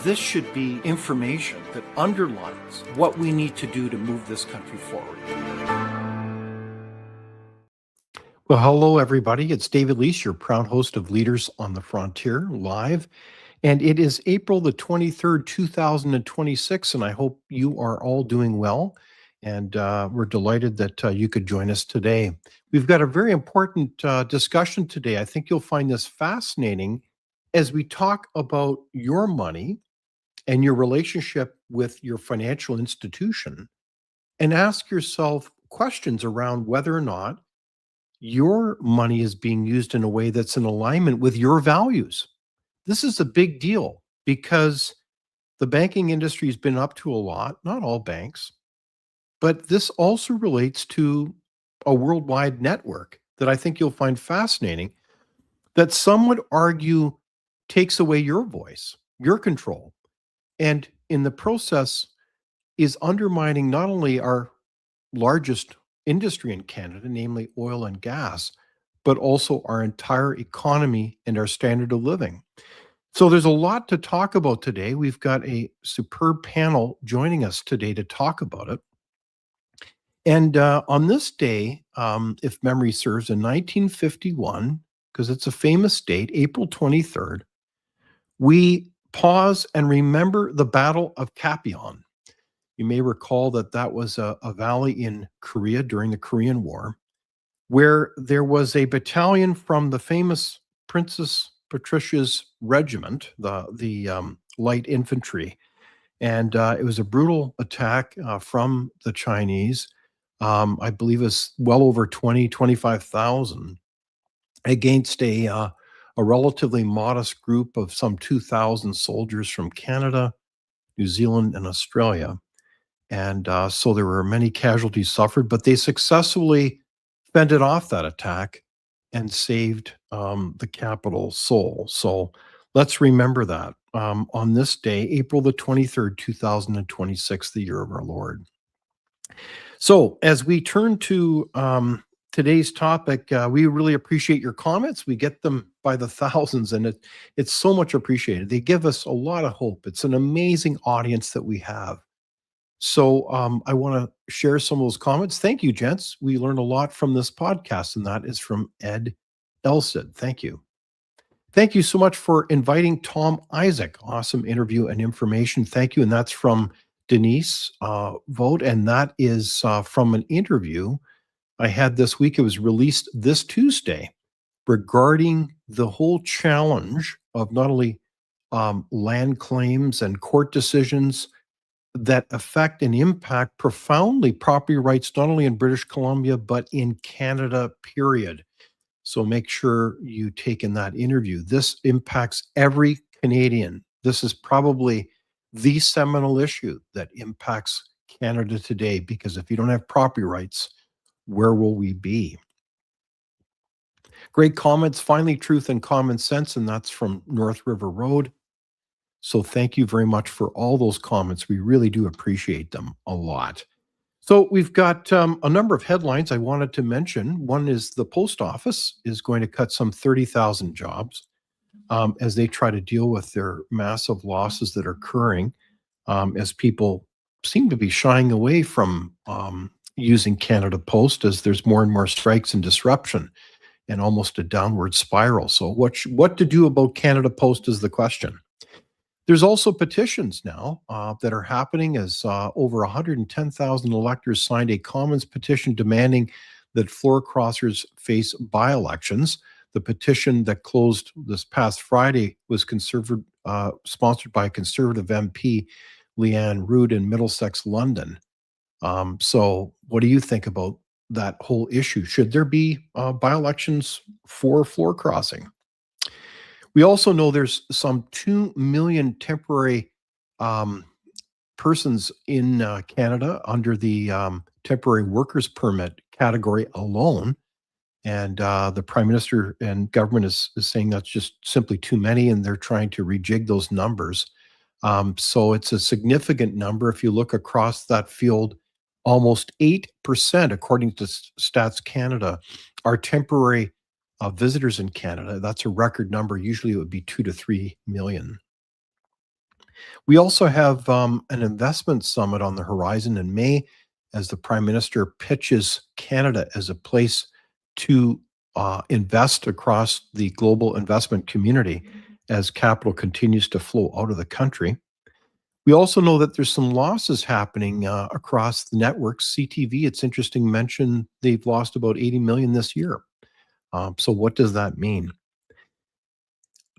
This should be information that underlines what we need to do to move this country forward. Well, hello, everybody. It's David Lease, your proud host of Leaders on the Frontier Live. And it is April the 23rd, 2026, and I hope you are all doing well. And we're delighted that you could join us today. We've got a very important discussion today. I think you'll find this fascinating as we talk about your money and your relationship with your financial institution, and ask yourself questions around whether or not your money is being used in a way that's in alignment with your values. This is a big deal because the banking industry has been up to a lot, not all banks, but this also relates to a worldwide network that I think you'll find fascinating, that some would argue takes away your voice, your control, and in the process is undermining not only our largest industry in Canada, namely oil and gas, but also our entire economy and our standard of living. So there's a lot to talk about today. We've got a superb panel joining us today to talk about it. And on this day, if memory serves, in 1951, because it's a famous date, April 23rd, we pause and remember the Battle of Kapion. You may recall that that was a valley in Korea during the Korean War, where there was a battalion from the famous Princess Patricia's regiment, the light infantry. And it was a brutal attack from the Chinese. I believe it's well over 25,000 against a relatively modest group of some 2,000 soldiers from Canada, New Zealand, and Australia. And so there were many casualties suffered, but they successfully fended off that attack and saved the capital, Seoul. So let's remember that on this day, April the 23rd, 2026, the year of our Lord. So as we turn to today's topic, we really appreciate your comments. We get them by the thousands, and it's so much appreciated. They give us a lot of hope. It's an amazing audience that we have. So I want to share some of those comments. Thank you, gents. We learned a lot from this podcast, and that is from Ed Elsid. Thank you. Thank you so much for inviting Tom Isaac. Awesome interview and information. Thank you. And that's from Denise Vogt, and that is from an interview I had this week. It was released this Tuesday regarding the whole challenge of not only land claims and court decisions that affect and impact profoundly property rights, not only in British Columbia, but in Canada, period. So make sure you take in that interview. This impacts every Canadian. This is probably the seminal issue that impacts Canada today, because if you don't have property rights, where will we be? Great comments. Finally, truth and common sense, and that's from North River Road. So thank you very much for all those comments. We really do appreciate them a lot. So we've got a number of headlines I wanted to mention. One is the post office is going to cut some 30,000 jobs as they try to deal with their massive losses that are occurring as people seem to be shying away from using Canada Post, as there's more and more strikes and disruption and almost a downward spiral. So what to do about Canada Post is the question. There's also petitions now that are happening, as over 110,000 electors signed a Commons petition demanding that floor crossers face by-elections. The petition that closed this past Friday was sponsored by Conservative MP Leanne Rood in Middlesex, London. So what do you think about that whole issue? Should there be by-elections for floor crossing? We also know there's some 2 million temporary persons in Canada under the temporary workers permit category alone. And the Prime Minister and government is saying that's just simply too many, and they're trying to rejig those numbers. So it's a significant number. If you look across that field Almost 8%, according to Stats Canada, are temporary visitors in Canada. That's a record number. Usually it would be 2 to 3 million. We also have an investment summit on the horizon in May as the Prime Minister pitches Canada as a place to invest across the global investment community as capital continues to flow out of the country. We also know that there's some losses happening across the networks. CTV, it's interesting to mention they've lost about 80 million this year. So what does that mean?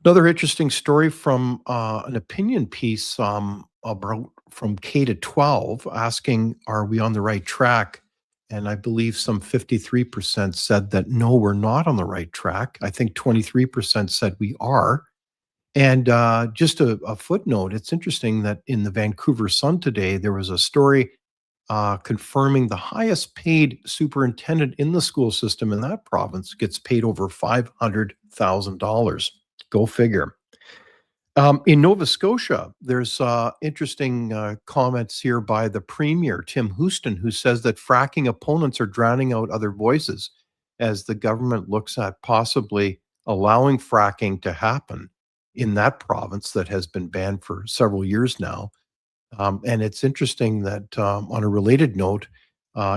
Another interesting story from an opinion piece about from K to 12 asking, are we on the right track? And I believe some 53% said that no, we're not on the right track. I think 23% said we are. And just a footnote, it's interesting that in the Vancouver Sun today, there was a story confirming the highest paid superintendent in the school system in that province gets paid over $500,000. Go figure. In Nova Scotia, there's interesting comments here by the Premier, Tim Houston, who says that fracking opponents are drowning out other voices as the government looks at possibly allowing fracking to happen in that province that has been banned for several years now. And it's interesting that on a related note,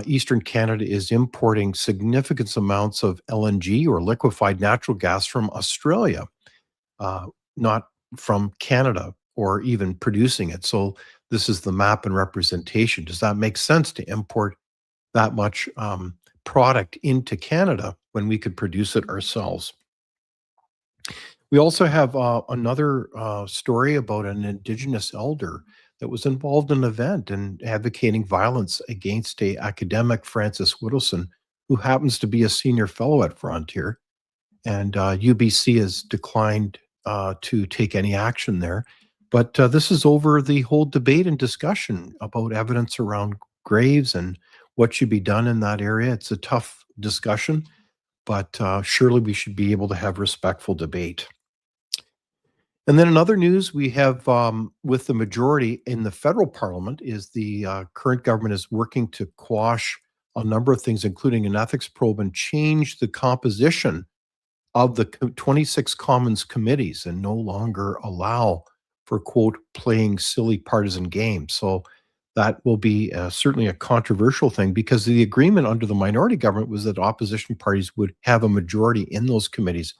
Eastern Canada is importing significant amounts of LNG or liquefied natural gas from Australia, not from Canada or even producing it. So this is the map and representation. Does that make sense to import that much product into Canada when we could produce it ourselves? We also have another story about an Indigenous elder that was involved in an event and advocating violence against a academic, Francis Whittleson, who happens to be a senior fellow at Frontier. And UBC has declined to take any action there. But this is over the whole debate and discussion about evidence around graves and what should be done in that area. It's a tough discussion, but surely we should be able to have respectful debate. And then in other news, we have with the majority in the federal parliament is the current government is working to quash a number of things, including an ethics probe, and change the composition of the 26 Commons committees and no longer allow for, quote, playing silly partisan games. So that will be certainly a controversial thing because the agreement under the minority government was that opposition parties would have a majority in those committees,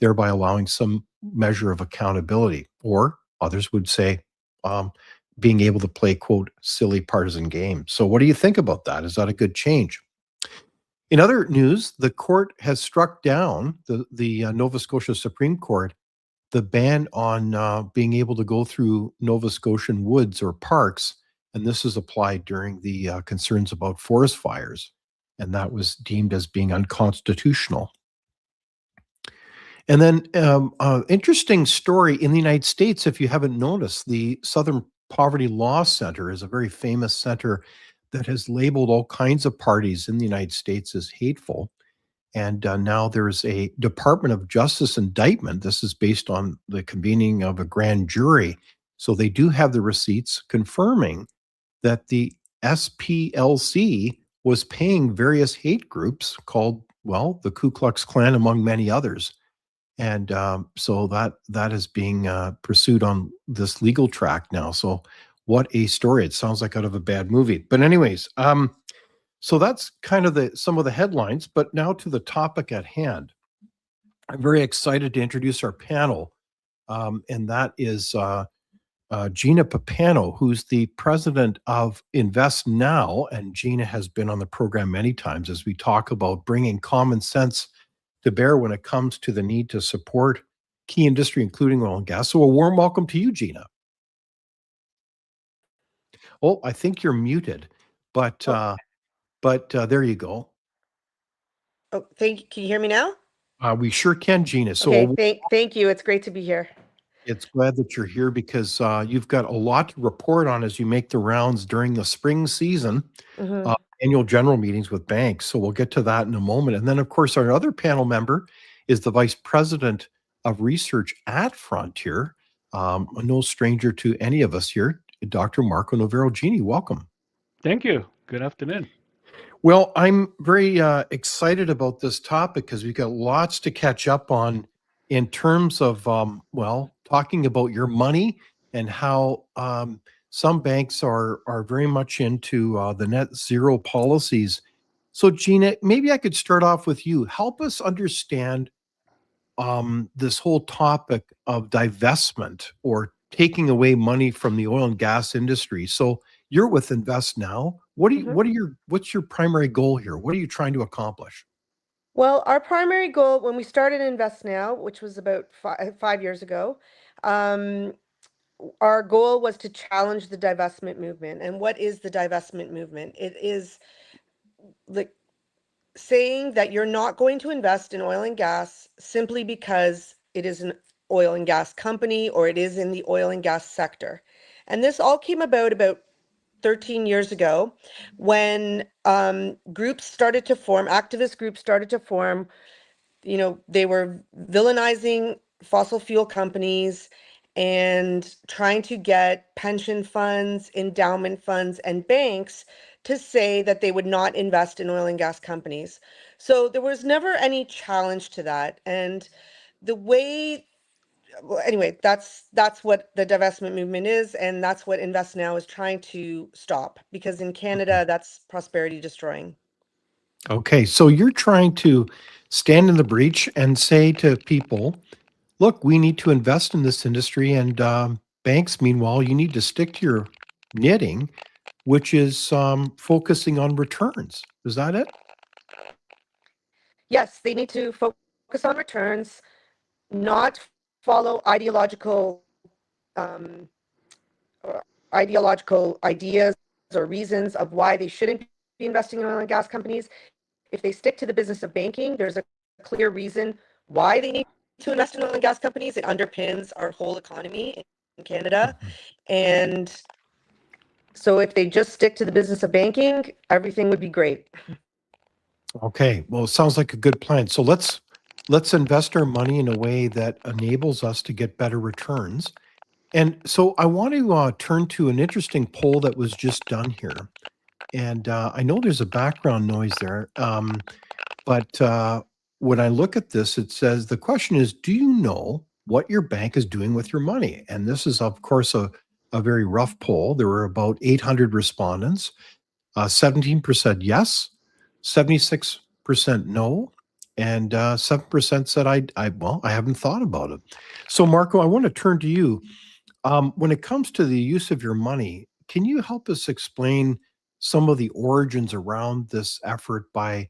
thereby allowing some measure of accountability. Or others would say being able to play, quote, silly partisan games. So what do you think about that? Is that a good change? In other news, the court has struck down, the Nova Scotia Supreme Court, the ban on being able to go through Nova Scotian woods or parks. And this is applied during the concerns about forest fires. And that was deemed as being unconstitutional. And then interesting story in the United States, if you haven't noticed, the Southern Poverty Law Center is a very famous center that has labeled all kinds of parties in the United States as hateful. And now there's a Department of Justice indictment. This is based on the convening of a grand jury. So they do have the receipts confirming that the SPLC was paying various hate groups called, well, the Ku Klux Klan, among many others. And so that is being pursued on this legal track now. So what a story. It sounds like out of a bad movie. But anyways, so that's kind of some of the headlines. But now to the topic at hand. I'm very excited to introduce our panel. And that is Gina Pappano, who's the president of Invest Now. And Gina has been on the program many times as we talk about bringing common sense to bear when it comes to the need to support key industry, including oil and gas. So a warm welcome to you, Gina. Oh, I think you're muted, but there you go. Oh, can you hear me now? We sure can, Gina. So okay, thank you. It's great to be here. It's glad that you're here because you've got a lot to report on as you make the rounds during the spring season, annual general meetings with banks. So we'll get to that in a moment. And then, of course, our other panel member is the vice president of research at Frontier, no stranger to any of us here, Dr. Marco Navarro-Genie. Welcome. Thank you. Good afternoon. Well, I'm very excited about this topic because we've got lots to catch up on in terms of, talking about your money and how some banks are very much into the net zero policies. So, Gina, maybe I could start off with you. Help us understand this whole topic of divestment or taking away money from the oil and gas industry. So you're with Invest Now. Mhm. What's your primary goal here? What are you trying to accomplish? Well, our primary goal when we started Invest Now, which was about 5 years ago, um, our goal was to challenge the divestment movement. And what is the divestment movement? It is like saying that you're not going to invest in oil and gas simply because it is an oil and gas company or it is in the oil and gas sector. And this all came about 13 years ago when groups started to form, activist groups started to form. They were villainizing fossil fuel companies and trying to get pension funds, endowment funds, and banks to say that they would not invest in oil and gas companies. So there was never any challenge to that. And the way, well, anyway, that's what the divestment movement is, and that's what Invest Now is trying to stop, because in Mhm. Canada, that's prosperity destroying. Okay, so you're trying to stand in the breach and say to people, look, we need to invest in this industry, and banks, meanwhile, you need to stick to your knitting, which is focusing on returns. Is that it? Yes, they need to focus on returns, not follow um, ideological ideas or reasons of why they shouldn't be investing in oil and gas companies. If they stick to the business of banking, there's a clear reason why they need to invest in oil and gas companies. It underpins our whole economy in Canada. Mhm. And so if they just stick to the business of banking, everything would be great. Okay, well, it sounds like a good plan. So let's invest our money in a way that enables us to get better returns. And so I want to turn to an interesting poll that was just done here. And I know there's a background noise there, but when I look at this, it says the question is, do you know what your bank is doing with your money? And this is, of course, a very rough poll. There were about 800 respondents. 17% yes, 76% no, and 7% said I haven't thought about it. So, Marco, I want to turn to you. When it comes to the use of your money, can you help us explain some of the origins around this effort by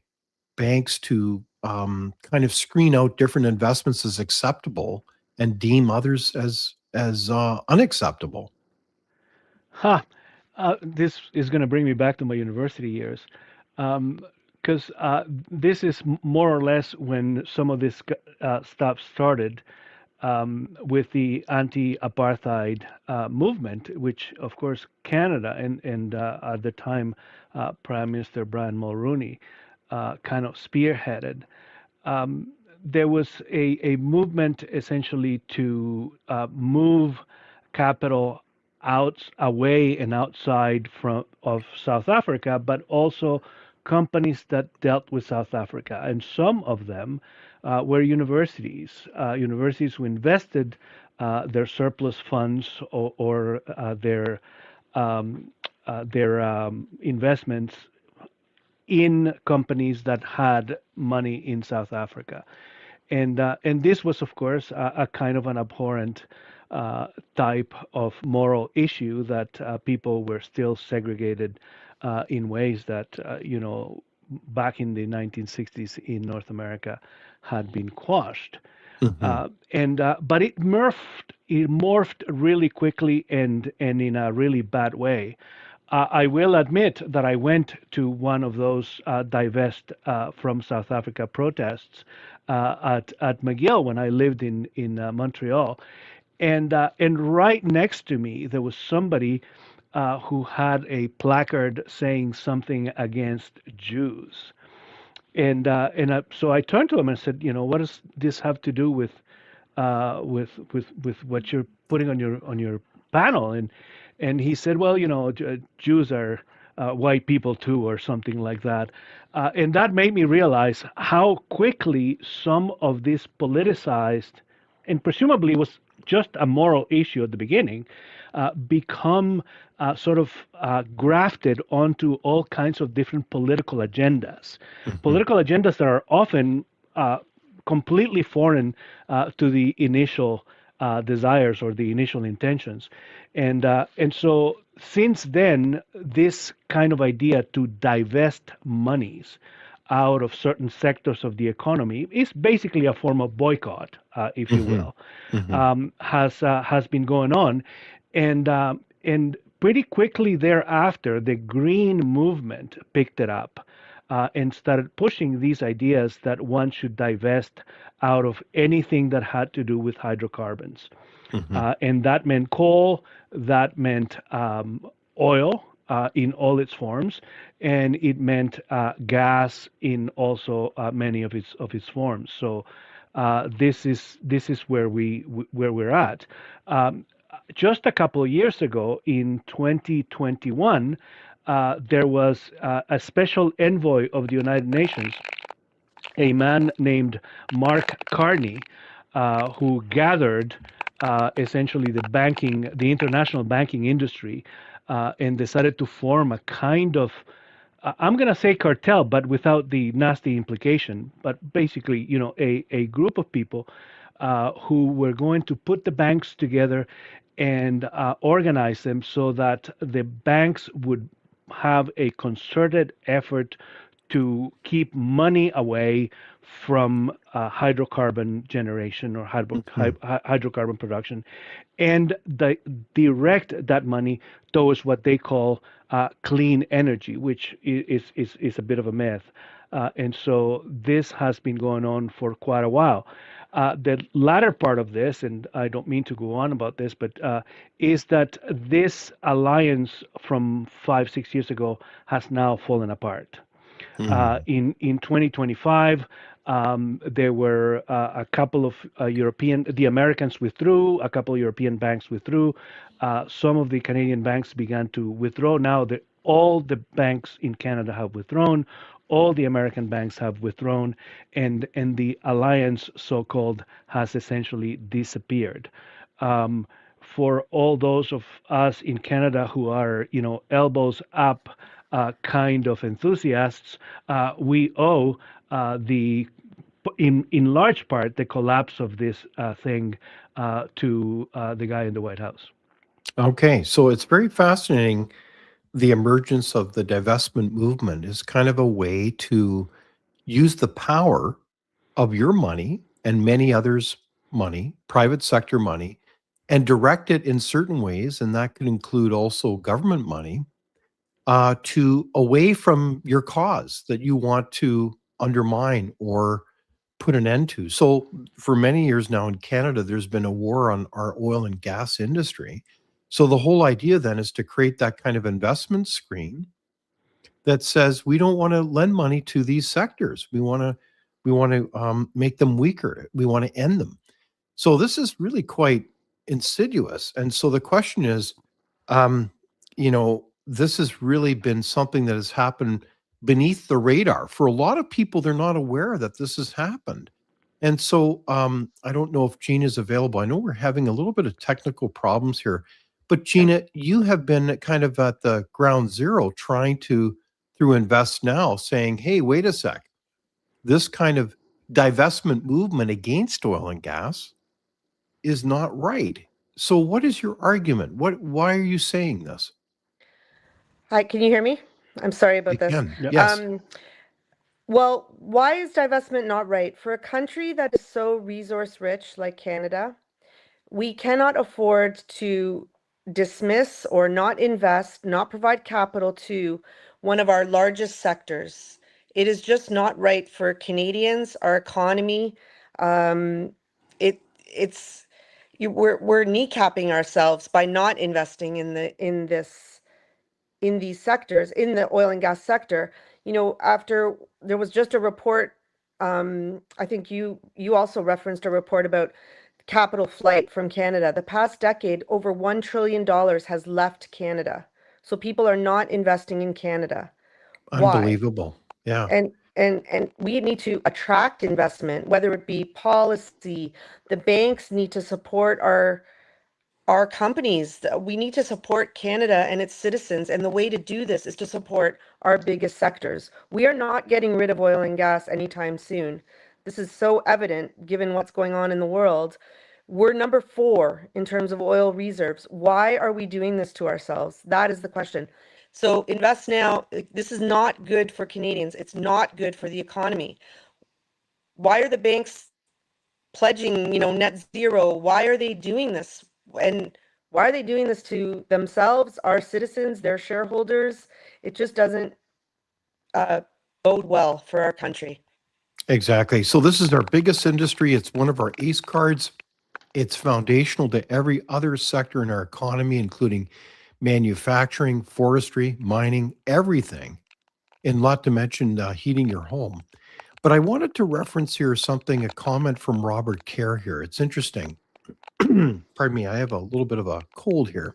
banks to kind of screen out different investments as acceptable and deem others as unacceptable? Ha! This is going to bring me back to my university years. Because this is more or less when some of this stuff started with the anti-apartheid movement, which, of course, Canada and at the time Prime Minister Brian Mulroney kind of spearheaded. Um, there was a movement essentially to move capital out away and outside from of South Africa, but also companies that dealt with South Africa, and some of them were universities who invested their surplus funds um, or their investments in companies that had money in South Africa. And this was, of course, a kind of an abhorrent type of moral issue that people were still segregated in ways that, back in the 1960s in North America had been quashed. Mhm. And but it morphed really quickly and in a really bad way. I will admit that I went to one of those divest from South Africa protests at McGill when I lived in Montreal, and right next to me there was somebody who had a placard saying something against Jews. So I turned to him and said, what does this have to do with what you're putting on your panel? And he said, well, Jews are white people too, or something like that. And that made me realize how quickly some of this politicized, and presumably was just a moral issue at the beginning, become sort of grafted onto all kinds of different political agendas. Mhm. Political agendas that are often completely foreign to the initial desires or the initial intentions. And so since then, this kind of idea to divest monies out of certain sectors of the economy is basically a form of boycott, if you Mhm. will, Mhm. has been going on, and pretty quickly thereafter, the green movement picked it up. And started pushing these ideas that one should divest out of anything that had to do with hydrocarbons. Mhm. And that meant coal, that meant oil in all its forms, and it meant gas in also many of its forms. So this is where we're at. Um, just a couple of years ago, in 2021, there was a special envoy of the United Nations, a man named Mark Carney, who gathered essentially the international banking industry, and decided to form a kind of, I'm going to say cartel, but without the nasty implication. But basically, a group of people who were going to put the banks together and organize them so that the banks would have a concerted effort to keep money away from hydrocarbon generation or Mhm. hydrocarbon production, and direct that money towards what they call clean energy, which is a bit of a myth. And so this has been going on for quite a while. The latter part of this, and I don't mean to go on about this, but is that this alliance from 5, 6 years ago has now fallen apart. Mhm. In 2025, there were a couple of the Americans withdrew, a couple of European banks withdrew. Some of the Canadian banks began to withdraw. Now, all the banks in Canada have withdrawn, all the American banks have withdrawn, and the alliance, so called, has essentially disappeared. For all those of us in Canada who are, elbows up kind of enthusiasts, we owe in large part, the collapse of this thing to the guy in the White House. Okay, so it's very fascinating. The emergence of the divestment movement is kind of a way to use the power of your money and many others' money, private sector money, and direct it in certain ways, and that could include also government money, to away from your cause that you want to undermine or put an end to. So, for many years now in Canada, there's been a war on our oil and gas industry. So, the whole idea then is to create that kind of investment screen that says we don't want to lend money to these sectors. We want to make them weaker. We want to end them. So this is really quite insidious. And so the question is, um, this has really been something that has happened beneath the radar. For a lot of people, they're not aware that this has happened. And so I don't know if Gina is available. I know we're having a little bit of technical problems here, but Okay. Gina, you have been kind of at the ground zero trying to, through Invest Now, saying, hey, wait a sec, this kind of divestment movement against oil and gas is not right. So what is your argument? Why are you saying this? Hi, can you hear me? I'm sorry about this. Again, Yep. yes. Um, well, why is divestment not right? For a country that is so resource rich like Canada, we cannot afford to dismiss or not invest, not provide capital to one of our largest sectors. It is just not right for Canadians, our economy. Um, it's we're kneecapping ourselves by not investing in these sectors, in the oil and gas sector. After there was just a report, I think you also referenced a report about capital flight from Canada. The past decade, over $1 trillion has left Canada. So people are not investing in Canada. Why? Unbelievable. Yeah. And we need to attract investment, whether it be policy. The banks need to support our companies. We need to support Canada and its citizens, and the way to do this is to support our biggest sectors. We are not getting rid of oil and gas anytime soon. This is so evident given what's going on in the world. We're number 4 in terms of oil reserves. Why are we doing this to ourselves? That is the question. So invest now. This is not good for Canadians. It's not good for the economy. Why are the banks pledging, net zero? Why are they doing this? And why are they doing this to themselves, our citizens, their shareholders? It just doesn't bode well for our country. Exactly. So this is our biggest industry. It's one of our ace cards. It's foundational to every other sector in our economy, including manufacturing, forestry, mining, everything, and not to mention heating your home. But I wanted to reference here a comment from Robert Kerr here. It's interesting. Pardon me, I have a little bit of a cold here.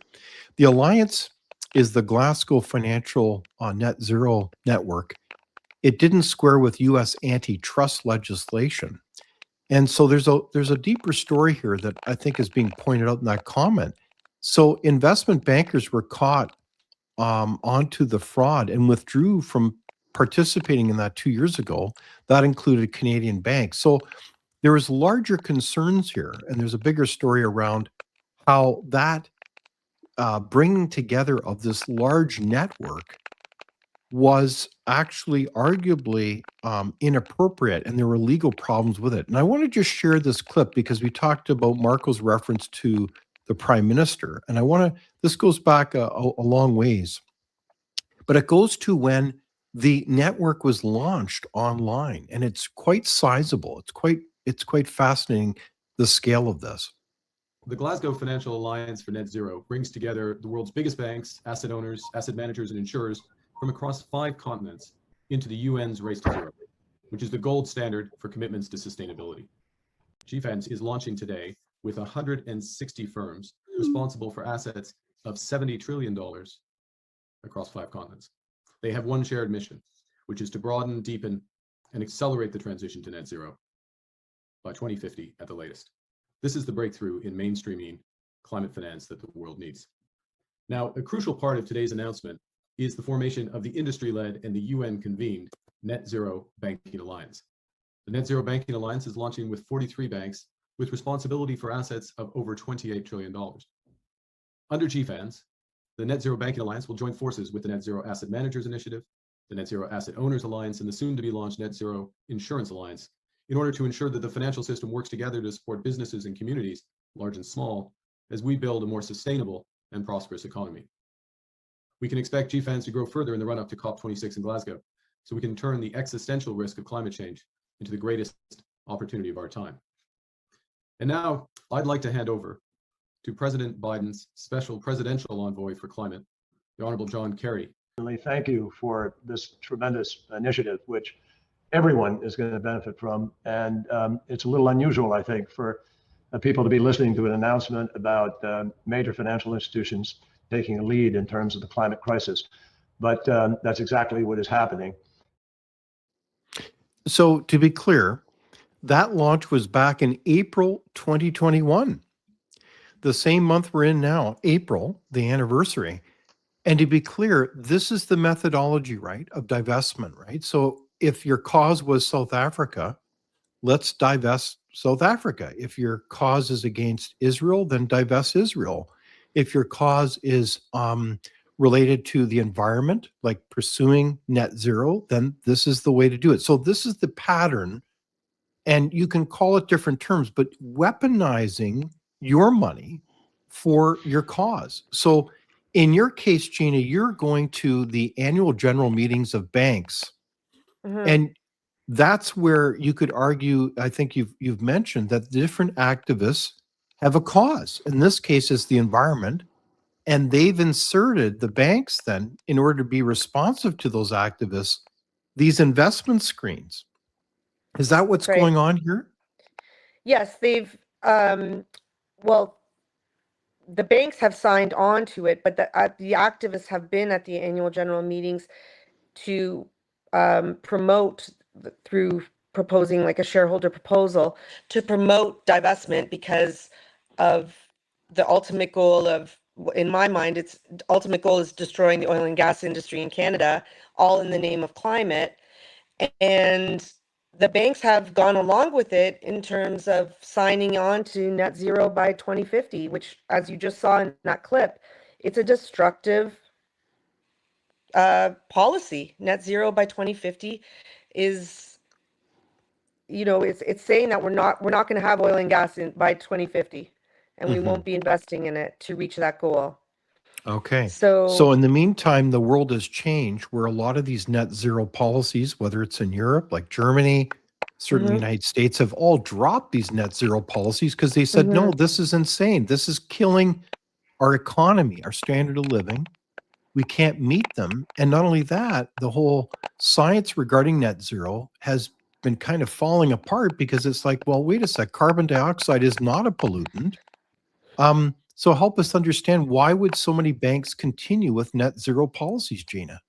The Alliance is the Glasgow Financial Net Zero Network. It didn't square with U.S. antitrust legislation. And so there's a deeper story here that I think is being pointed out in that comment. So investment bankers were caught onto the fraud and withdrew from participating in that 2 years ago. That included Canadian banks. So there was larger concerns here, and there's a bigger story around how that bringing together of this large network was actually arguably inappropriate, and there were legal problems with it. And I want to just share this clip because we talked about Marco's reference to the Prime Minister, and this goes back a long ways, but it goes to when the network was launched online, and it's quite sizable. It's quite fascinating, the scale of this. The Glasgow Financial Alliance for Net Zero brings together the world's biggest banks, asset owners, asset managers, and insurers from across 5 continents into the UN's Race to Zero, which is the gold standard for commitments to sustainability. GFANZ is launching today with 160 firms responsible for assets of $70 trillion across 5 continents. They have one shared mission, which is to broaden, deepen, and accelerate the transition to net zero by 2050 at the latest. This is the breakthrough in mainstreaming climate finance that the world needs. Now, a crucial part of today's announcement is the formation of the industry-led and the UN-convened Net Zero Banking Alliance. The Net Zero Banking Alliance is launching with 43 banks with responsibility for assets of over $28 trillion. Under GFANZ, the Net Zero Banking Alliance will join forces with the Net Zero Asset Managers Initiative, the Net Zero Asset Owners Alliance, and the soon-to-be-launched Net Zero Insurance Alliance in order to ensure that the financial system works together to support businesses and communities, large and small, as we build a more sustainable and prosperous economy. We can expect GFANZ to grow further in the run-up to COP26 in Glasgow, so we can turn the existential risk of climate change into the greatest opportunity of our time. And now, I'd like to hand over to President Biden's Special Presidential Envoy for Climate, the Honorable John Kerry. Thank you for this tremendous initiative, which everyone is going to benefit from. And it's a little unusual, I think, for people to be listening to an announcement about major financial institutions taking a lead in terms of the climate crisis. But that's exactly what is happening. So to be clear, that launch was back in April 2021, the same month we're in now, April, the anniversary. And to be clear, this is the methodology, right, of divestment, right? So if your cause was South Africa, let's divest South Africa. If your cause is against Israel, then divest Israel. If your cause is related to the environment, like pursuing net zero, then this is the way to do it. So this is the pattern, and you can call it different terms, but weaponizing your money for your cause. So in your case, Gina, you're going to the annual general meetings of banks, and that's where you could argue, I think you've mentioned that different activists have a cause. In this case, it's the environment, and they've inserted the banks then, in order to be responsive to those activists, these investment screens. Is that what's going on here? Yes, they've, well, the banks have signed on to it, but the activists have been at the annual general meetings to promote through proposing like a shareholder proposal to promote divestment because of the ultimate goal of, in my mind, its ultimate goal is destroying the oil and gas industry in Canada, all in the name of climate. And the banks have gone along with it in terms of signing on to net zero by 2050, which, as you just saw in that clip, it's a destructive policy. Net zero by 2050 is, it's saying that we're not going to have oil and gas by 2050, and we won't be investing in it to reach that goal. Okay. So So in the meantime, the world has changed where a lot of these net zero policies, whether it's in Europe, like Germany, certainly the United States, have all dropped these net zero policies because they said, no, this is insane. This is killing our economy, our standard of living. We can't meet them. And not only that, the whole science regarding net zero has been kind of falling apart because it's like, well, wait a sec, carbon dioxide is not a pollutant. So help us understand, why would so many banks continue with net zero policies, Gina?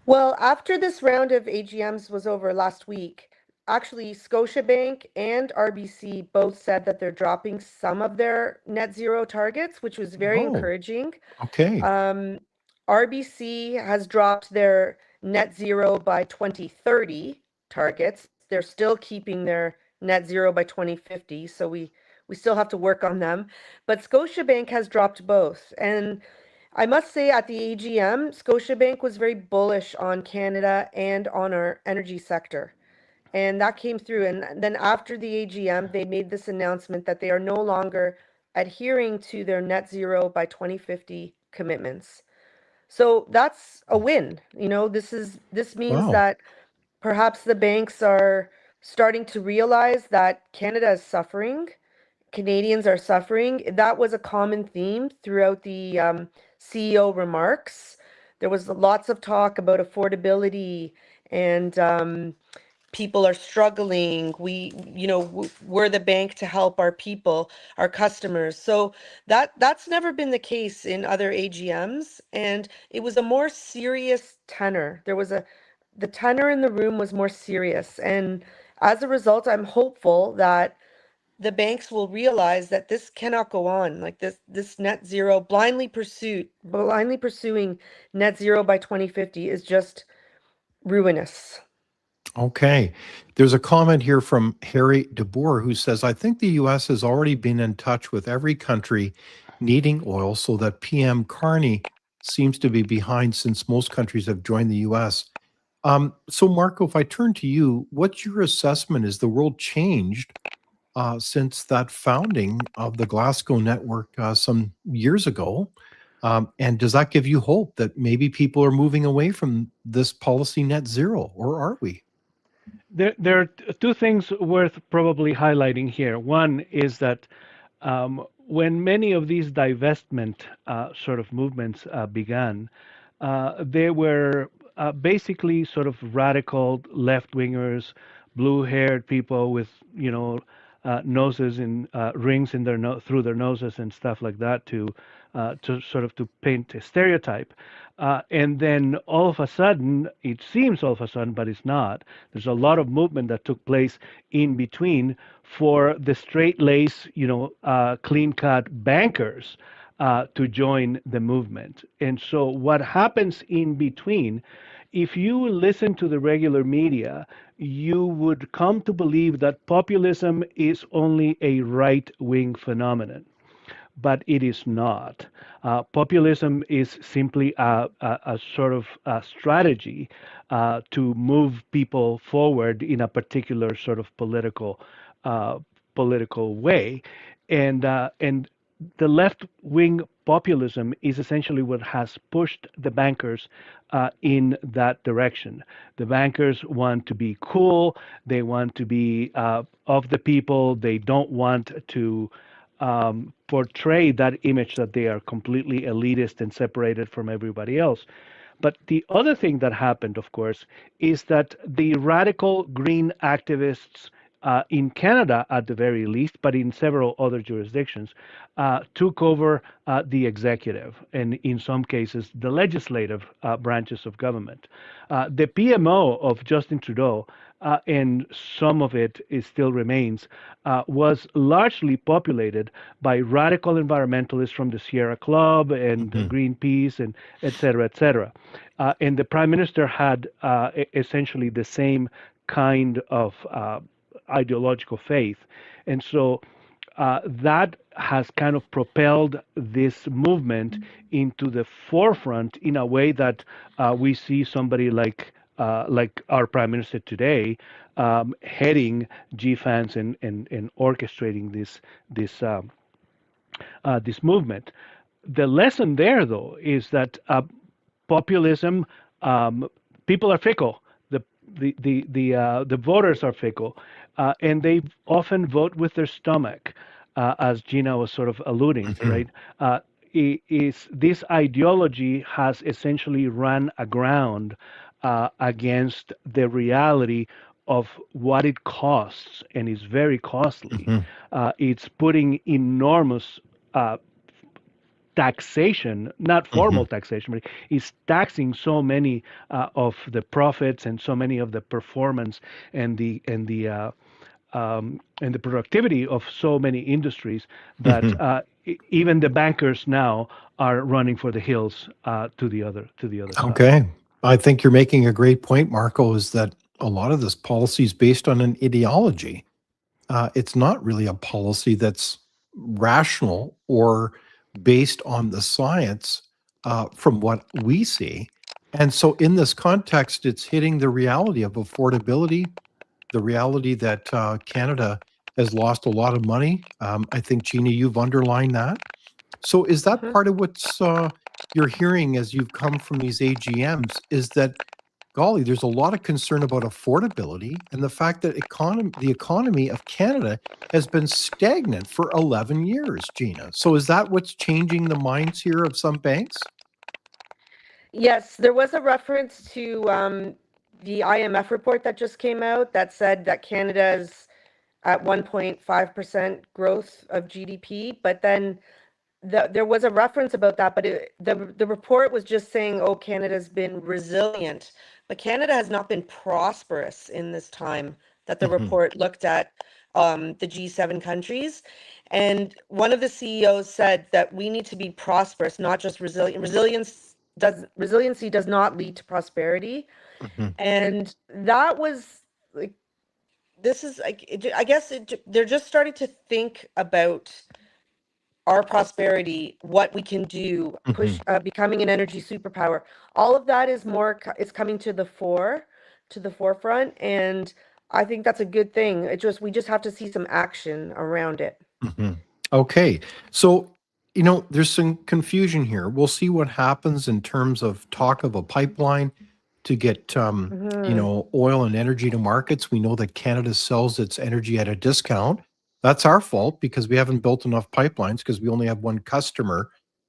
Well, after this round of AGMs was over last week, actually Scotiabank and RBC both said that they're dropping some of their net zero targets, which was very Oh, encouraging. okay. RBC has dropped their net zero by 2030 targets. They're still keeping their net zero by 2050, so we still have to work on them. But Scotiabank has dropped both. And I must say, at the AGM, Scotiabank was very bullish on Canada and on our energy sector. And that came through. And then after the AGM, they made this announcement that they are no longer adhering to their net zero by 2050 commitments. So that's a win. This means Wow. that perhaps the banks are starting to realize that Canada is suffering, Canadians are suffering. That was a common theme throughout the CEO remarks. There was lots of talk about affordability and people are struggling. We're the bank to help our people, our customers. So that's never been the case in other AGMs, and it was a more serious tenor. The tenor in the room was more serious, and as a result, I'm hopeful that the banks will realize that this cannot go on. Like this net zero, blindly pursuing net zero by 2050 is just ruinous. Okay. There's a comment here from Harry DeBoer who says, I think the US has already been in touch with every country needing oil, so that PM Carney seems to be behind since most countries have joined the US. So, Marco, if I turn to you, what's your assessment? Has the world changed since that founding of the Glasgow Network some years ago? And does that give you hope that maybe people are moving away from this policy net zero, or are we? There are two things worth probably highlighting here. One is that when many of these divestment sort of movements began, they were basically sort of radical left-wingers, blue-haired people with, noses and rings in through their noses and stuff like that to sort of to paint a stereotype. And then all of a sudden, it seems all of a sudden, but it's not. There's a lot of movement that took place in between for the straight-laced, clean-cut bankers to join the movement. And so what happens in between, if you listen to the regular media, you would come to believe that populism is only a right-wing phenomenon, but it is not. Populism is simply a sort of a strategy to move people forward in a particular sort of political way, and the left-wing populism is essentially what has pushed the bankers in that direction. The bankers want to be cool. They want to be of the people. They don't want to portray that image that they are completely elitist and separated from everybody else. But the other thing that happened, of course, is that the radical green activists in Canada at the very least, but in several other jurisdictions, took over the executive and in some cases the legislative branches of government. The PMO of Justin Trudeau, and some of it still remains, was largely populated by radical environmentalists from the Sierra Club and Greenpeace and et cetera, et cetera. And the prime minister had essentially the same kind of ideological faith. And so that has kind of propelled this movement into the forefront in a way that we see somebody like our prime minister today heading GFANS and orchestrating this movement. The lesson there, though, is that populism, people are fickle. The voters are fickle, and they often vote with their stomach, as Gina was sort of alluding, right? This ideology has essentially run aground against the reality of what it costs, and is very costly. It's putting enormous taxation, not formal taxation, but is taxing so many of the profits and so many of the performance and the productivity of so many industries that even the bankers now are running for the hills to the other side. Okay. I think you're making a great point, Marco, is that a lot of this policy is based on an ideology. It's not really a policy that's rational or based on the science from what we see. And so in this context, it's hitting the reality of affordability, the reality that Canada has lost a lot of money. I think, Gina, you've underlined that. So is that part of what's you're hearing as you've come from these AGMs, is that, golly, there's a lot of concern about affordability and the fact that the economy of Canada has been stagnant for 11 years, Gina. So is that what's changing the minds here of some banks? Yes, there was a reference to the IMF report that just came out that said that Canada is at 1.5% growth of GDP, but then there was a reference about that, but the report was just saying, oh, Canada's been resilient, but Canada has not been prosperous in this time that the report looked at the G7 countries. And one of the CEOs said that we need to be prosperous, not just resilient. Resiliency does not lead to prosperity. And that was like, this is like, I guess they're just starting to think about our prosperity, what we can do, push, becoming an energy superpower. All of that is is coming to the forefront, and I think that's a good thing. We just have to see some action around it. Okay, so there's some confusion here. We'll see what happens in terms of talk of a pipeline to get oil and energy to markets. We know that Canada sells its energy at a discount. That's our fault because we haven't built enough pipelines because we only have one customer,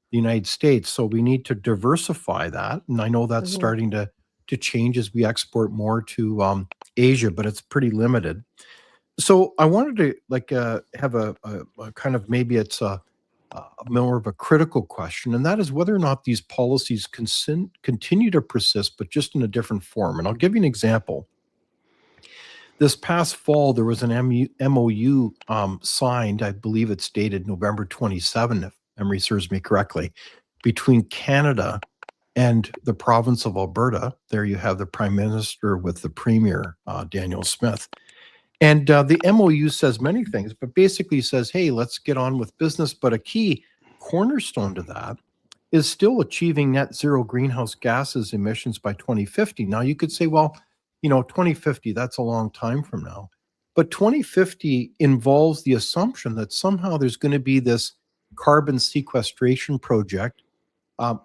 the United States. So we need to diversify that. And I know that's starting to change as we export more to Asia, but it's pretty limited. So I wanted to have a kind of, maybe it's a more of a critical question, and that is whether or not these policies continue to persist, but just in a different form. And I'll give you an example. This past fall, there was an MOU signed, I believe it's dated November 27, if memory serves me correctly, between Canada and the province of Alberta. There you have the Prime Minister with the Premier, Daniel Smith. And the MOU says many things, but basically says, hey, let's get on with business. But a key cornerstone to that is still achieving net zero greenhouse gases emissions by 2050. Now, you could say, well, 2050, that's a long time from now. But 2050 involves the assumption that somehow there's going to be this carbon sequestration project.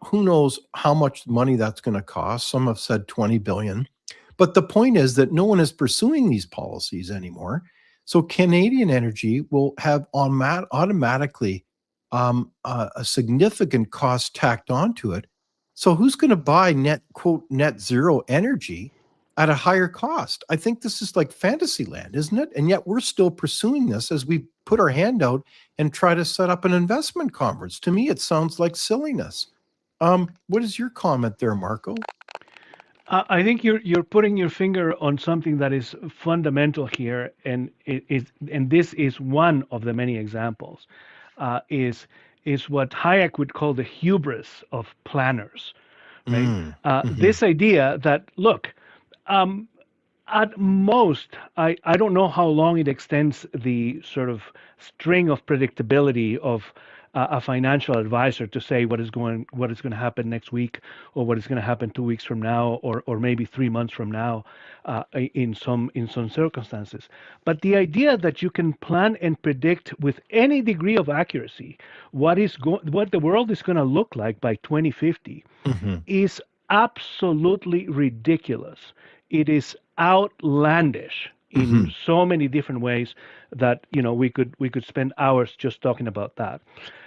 Who knows how much money that's going to cost? Some have said 20 billion. But the point is that no one is pursuing these policies anymore. So Canadian energy will have automatically a significant cost tacked onto it. So who's going to buy net zero energy at a higher cost. I think this is like fantasy land, isn't it? And yet we're still pursuing this as we put our hand out and try to set up an investment conference. To me, it sounds like silliness. What is your comment there, Marco? I think you're putting your finger on something that is fundamental here, and this is one of the many examples. Is what Hayek would call the hubris of planners, right? This idea that, look, at most, I don't know how long it extends the sort of string of predictability of a financial advisor to say what is going to happen next week, or what is going to happen 2 weeks from now, or maybe 3 months from now, in some circumstances. But the idea that you can plan and predict with any degree of accuracy what the world is going to look like by 2050 is absolutely ridiculous. It is outlandish in so many different ways that we could spend hours just talking about that.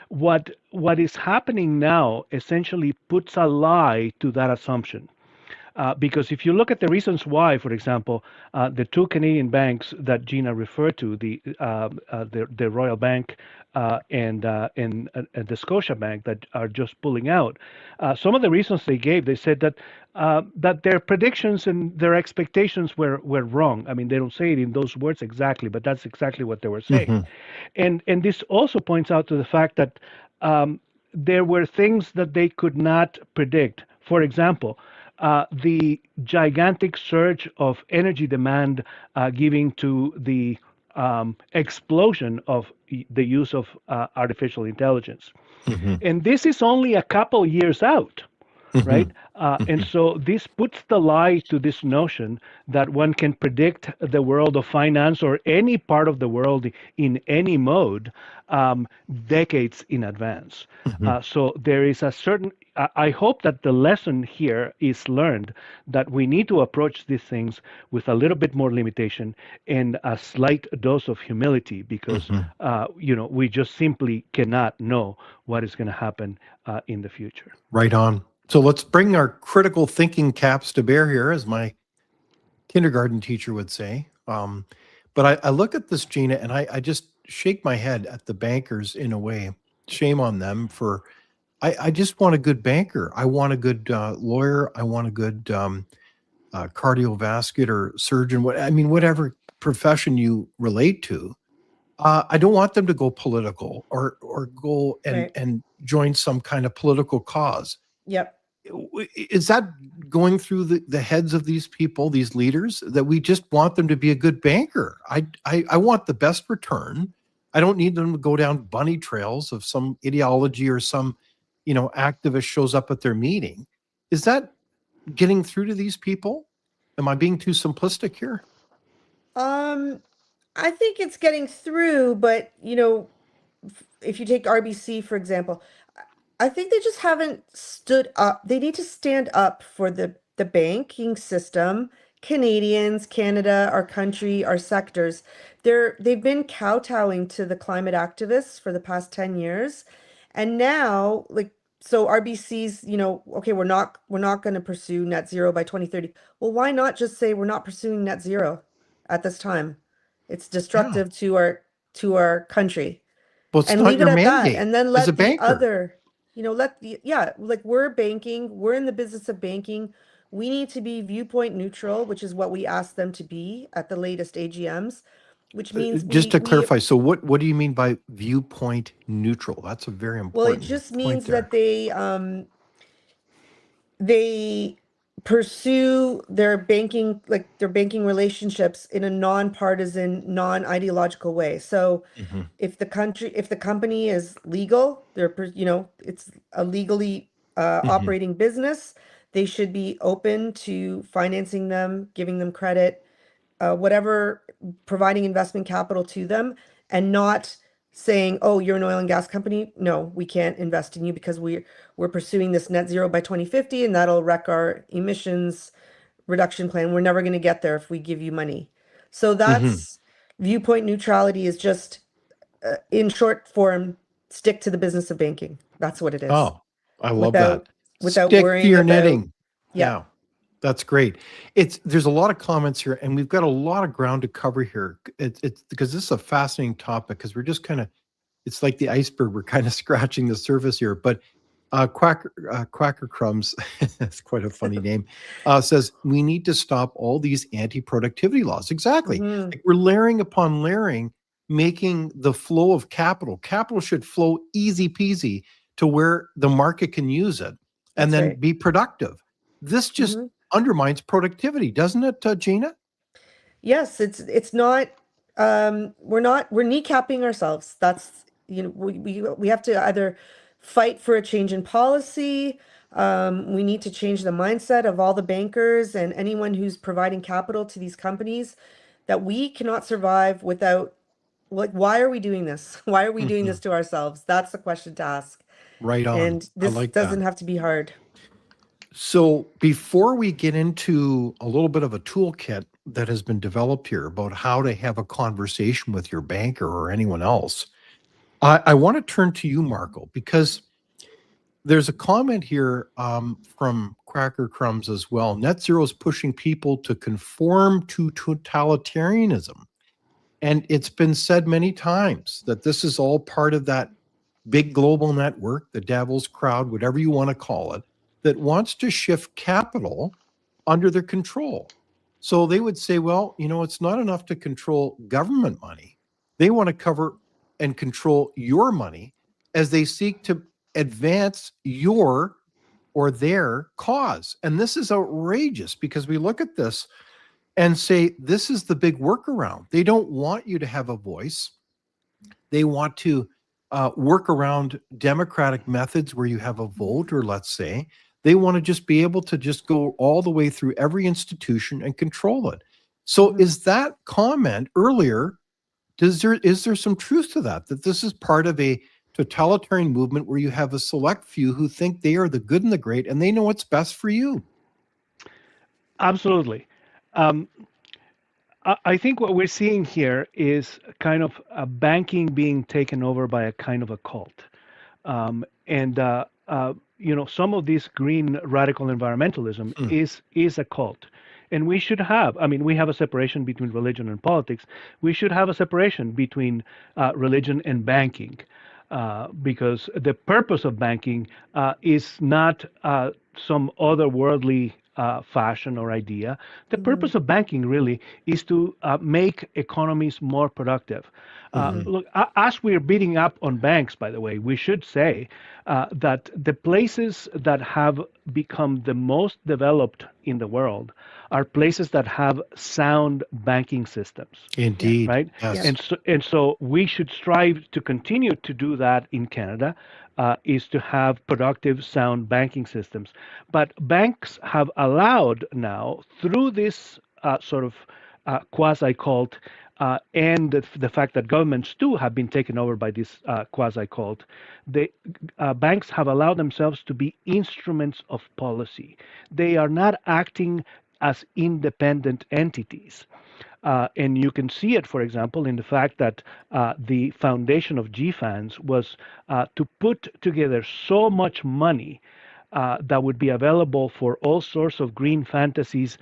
What is happening now essentially puts a lie to that assumption. Because if you look at the reasons why, for example, the two Canadian banks that Gina referred to, the Royal Bank and the Scotia Bank that are just pulling out, some of the reasons they gave, they said that their predictions and their expectations were wrong. I mean, they don't say it in those words exactly, but that's exactly what they were saying. And this also points out to the fact that there were things that they could not predict. For example, the gigantic surge of energy demand giving to the explosion of the use of artificial intelligence. And this is only a couple years out, right? And so this puts the lie to this notion that one can predict the world of finance or any part of the world in any mode decades in advance. So there is a certain, I hope that the lesson here is learned that we need to approach these things with a little bit more limitation and a slight dose of humility, because we just simply cannot know what is going to happen in the future. Right on. So let's bring our critical thinking caps to bear here, as my kindergarten teacher would say. But I look at this, Gina, and I just shake my head at the bankers in a way. Shame on them for, I just want a good banker. I want a good lawyer. I want a good cardiovascular surgeon. Whatever profession you relate to. I don't want them to go political or go and join some kind of political cause. Yep. Is that going through the heads of these people, these leaders, that we just want them to be a good banker? I want the best return. I don't need them to go down bunny trails of some ideology or some, activist shows up at their meeting. Is that getting through to these people? Am I being too simplistic here? I think it's getting through, but if you take RBC, for example, I think they just haven't stood up. They need to stand up for the banking system, Canadians, Canada, our country, our sectors. They've been kowtowing to the climate activists for the past 10 years. And now, so RBC's, okay, we're not going to pursue net zero by 2030. Well, why not just say we're not pursuing net zero at this time? It's destructive to our country. Well, it's And not leave your it at that. mandate And then as let a the banker. other, we're banking, we're in the business of banking. We need to be viewpoint neutral, which is what we asked them to be at the latest AGMs, which means Just to clarify, so what do you mean by viewpoint neutral? That's a very well, it important just point means there. that they pursue their banking relationships in a non-partisan, non-ideological way. So if the company is legal, it's a legally operating business, they should be open to financing them, giving them credit, whatever, providing investment capital to them, and not saying, oh, you're an oil and gas company. No, we can't invest in you because we're pursuing this net zero by 2050 and that'll wreck our emissions reduction plan. We're never going to get there if we give you money. So that's viewpoint neutrality, is just in short form, stick to the business of banking. That's what it is. Oh, I love that. Without Stick to worrying your about knitting. Yeah. That's great. There's a lot of comments here, and we've got a lot of ground to cover here. It's because this is a fascinating topic because we're just kind of it's like the iceberg. We're kind of scratching the surface here. But Quacker Crumbs, that's quite a funny name, says we need to stop all these anti-productivity laws. Exactly. Mhm. Like we're layering upon layering, making the flow of capital. Capital should flow easy peasy to where the market can use it and That's then right. be productive. This just Mhm. undermines productivity, doesn't it, Gina? Yes, it's not we're kneecapping ourselves. That's we have to either fight for a change in policy. We need to change the mindset of all the bankers and anyone who's providing capital to these companies that we cannot survive without, like, why are we doing this? Why are we doing Mhm. this to ourselves? That's the question to ask. Right on. And I this like that. doesn't have to be hard. So, before we get into a little bit of a toolkit that has been developed here about how to have a conversation with your banker or anyone else, I want to turn to you, Marco, because there's a comment here from Cracker Crumbs as well. Net zero is pushing people to conform to totalitarianism. And it's been said many times that this is all part of that big global network, the devil's crowd, whatever you want to call it, that wants to shift capital under their control. So they would say, well, it's not enough to control government money. They want to cover and control your money as they seek to advance your or their cause. And this is outrageous because we look at this and say, this is the big workaround. They don't want you to have a voice. They want to work around democratic methods where you have a vote, or let's say they want to just be able to just go all the way through every institution and control it. So, Mhm. is that comment earlier? Is there some truth to that? That this is part of a totalitarian movement where you have a select few who think they are the good and the great, and they know what's best for you. Absolutely. Um, I think what we're seeing here is kind of banking being taken over by a kind of a cult. And some of this green radical environmentalism Hmm. is a cult. And we should have, I mean, we have a separation between religion and politics. We should have a separation between religion and banking. Because the purpose of banking is not some otherworldly fashion or idea. The Mhm. purpose of banking really is to make economies more productive. Hmm. Look, as we're beating up on banks, by the way, we should say that the places that have become the most developed in the world are places that have sound banking systems, Yeah. Indeed. right? Yeah. Yes. And so we should strive to continue to do that in Canada, is to have productive, sound banking systems. But banks have allowed now, through this sort of quasi cult, and the fact that governments too have been taken over by this quasi cult, the banks have allowed themselves to be instruments of policy. They are not acting as independent entities. And you can see it, for example, in the fact that the foundation of GFANS was to put together so much money that would be available for all sorts of green fantasies,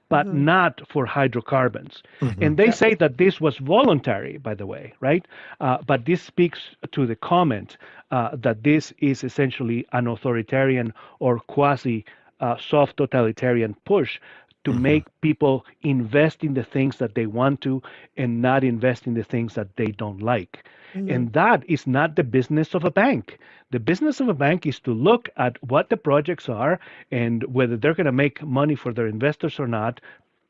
but Mhm. not for hydrocarbons. Hmm. And they Yeah. say that this was voluntary, by the way, right? But this speaks to the comment that this is essentially an authoritarian or quasi soft totalitarian push to Hmm. make people invest in the things that they want to and not invest in the things that they don't like. Mhm. And that is not the business of a bank. The business of a bank is to look at what the projects are and whether they're going to make money for their investors or not,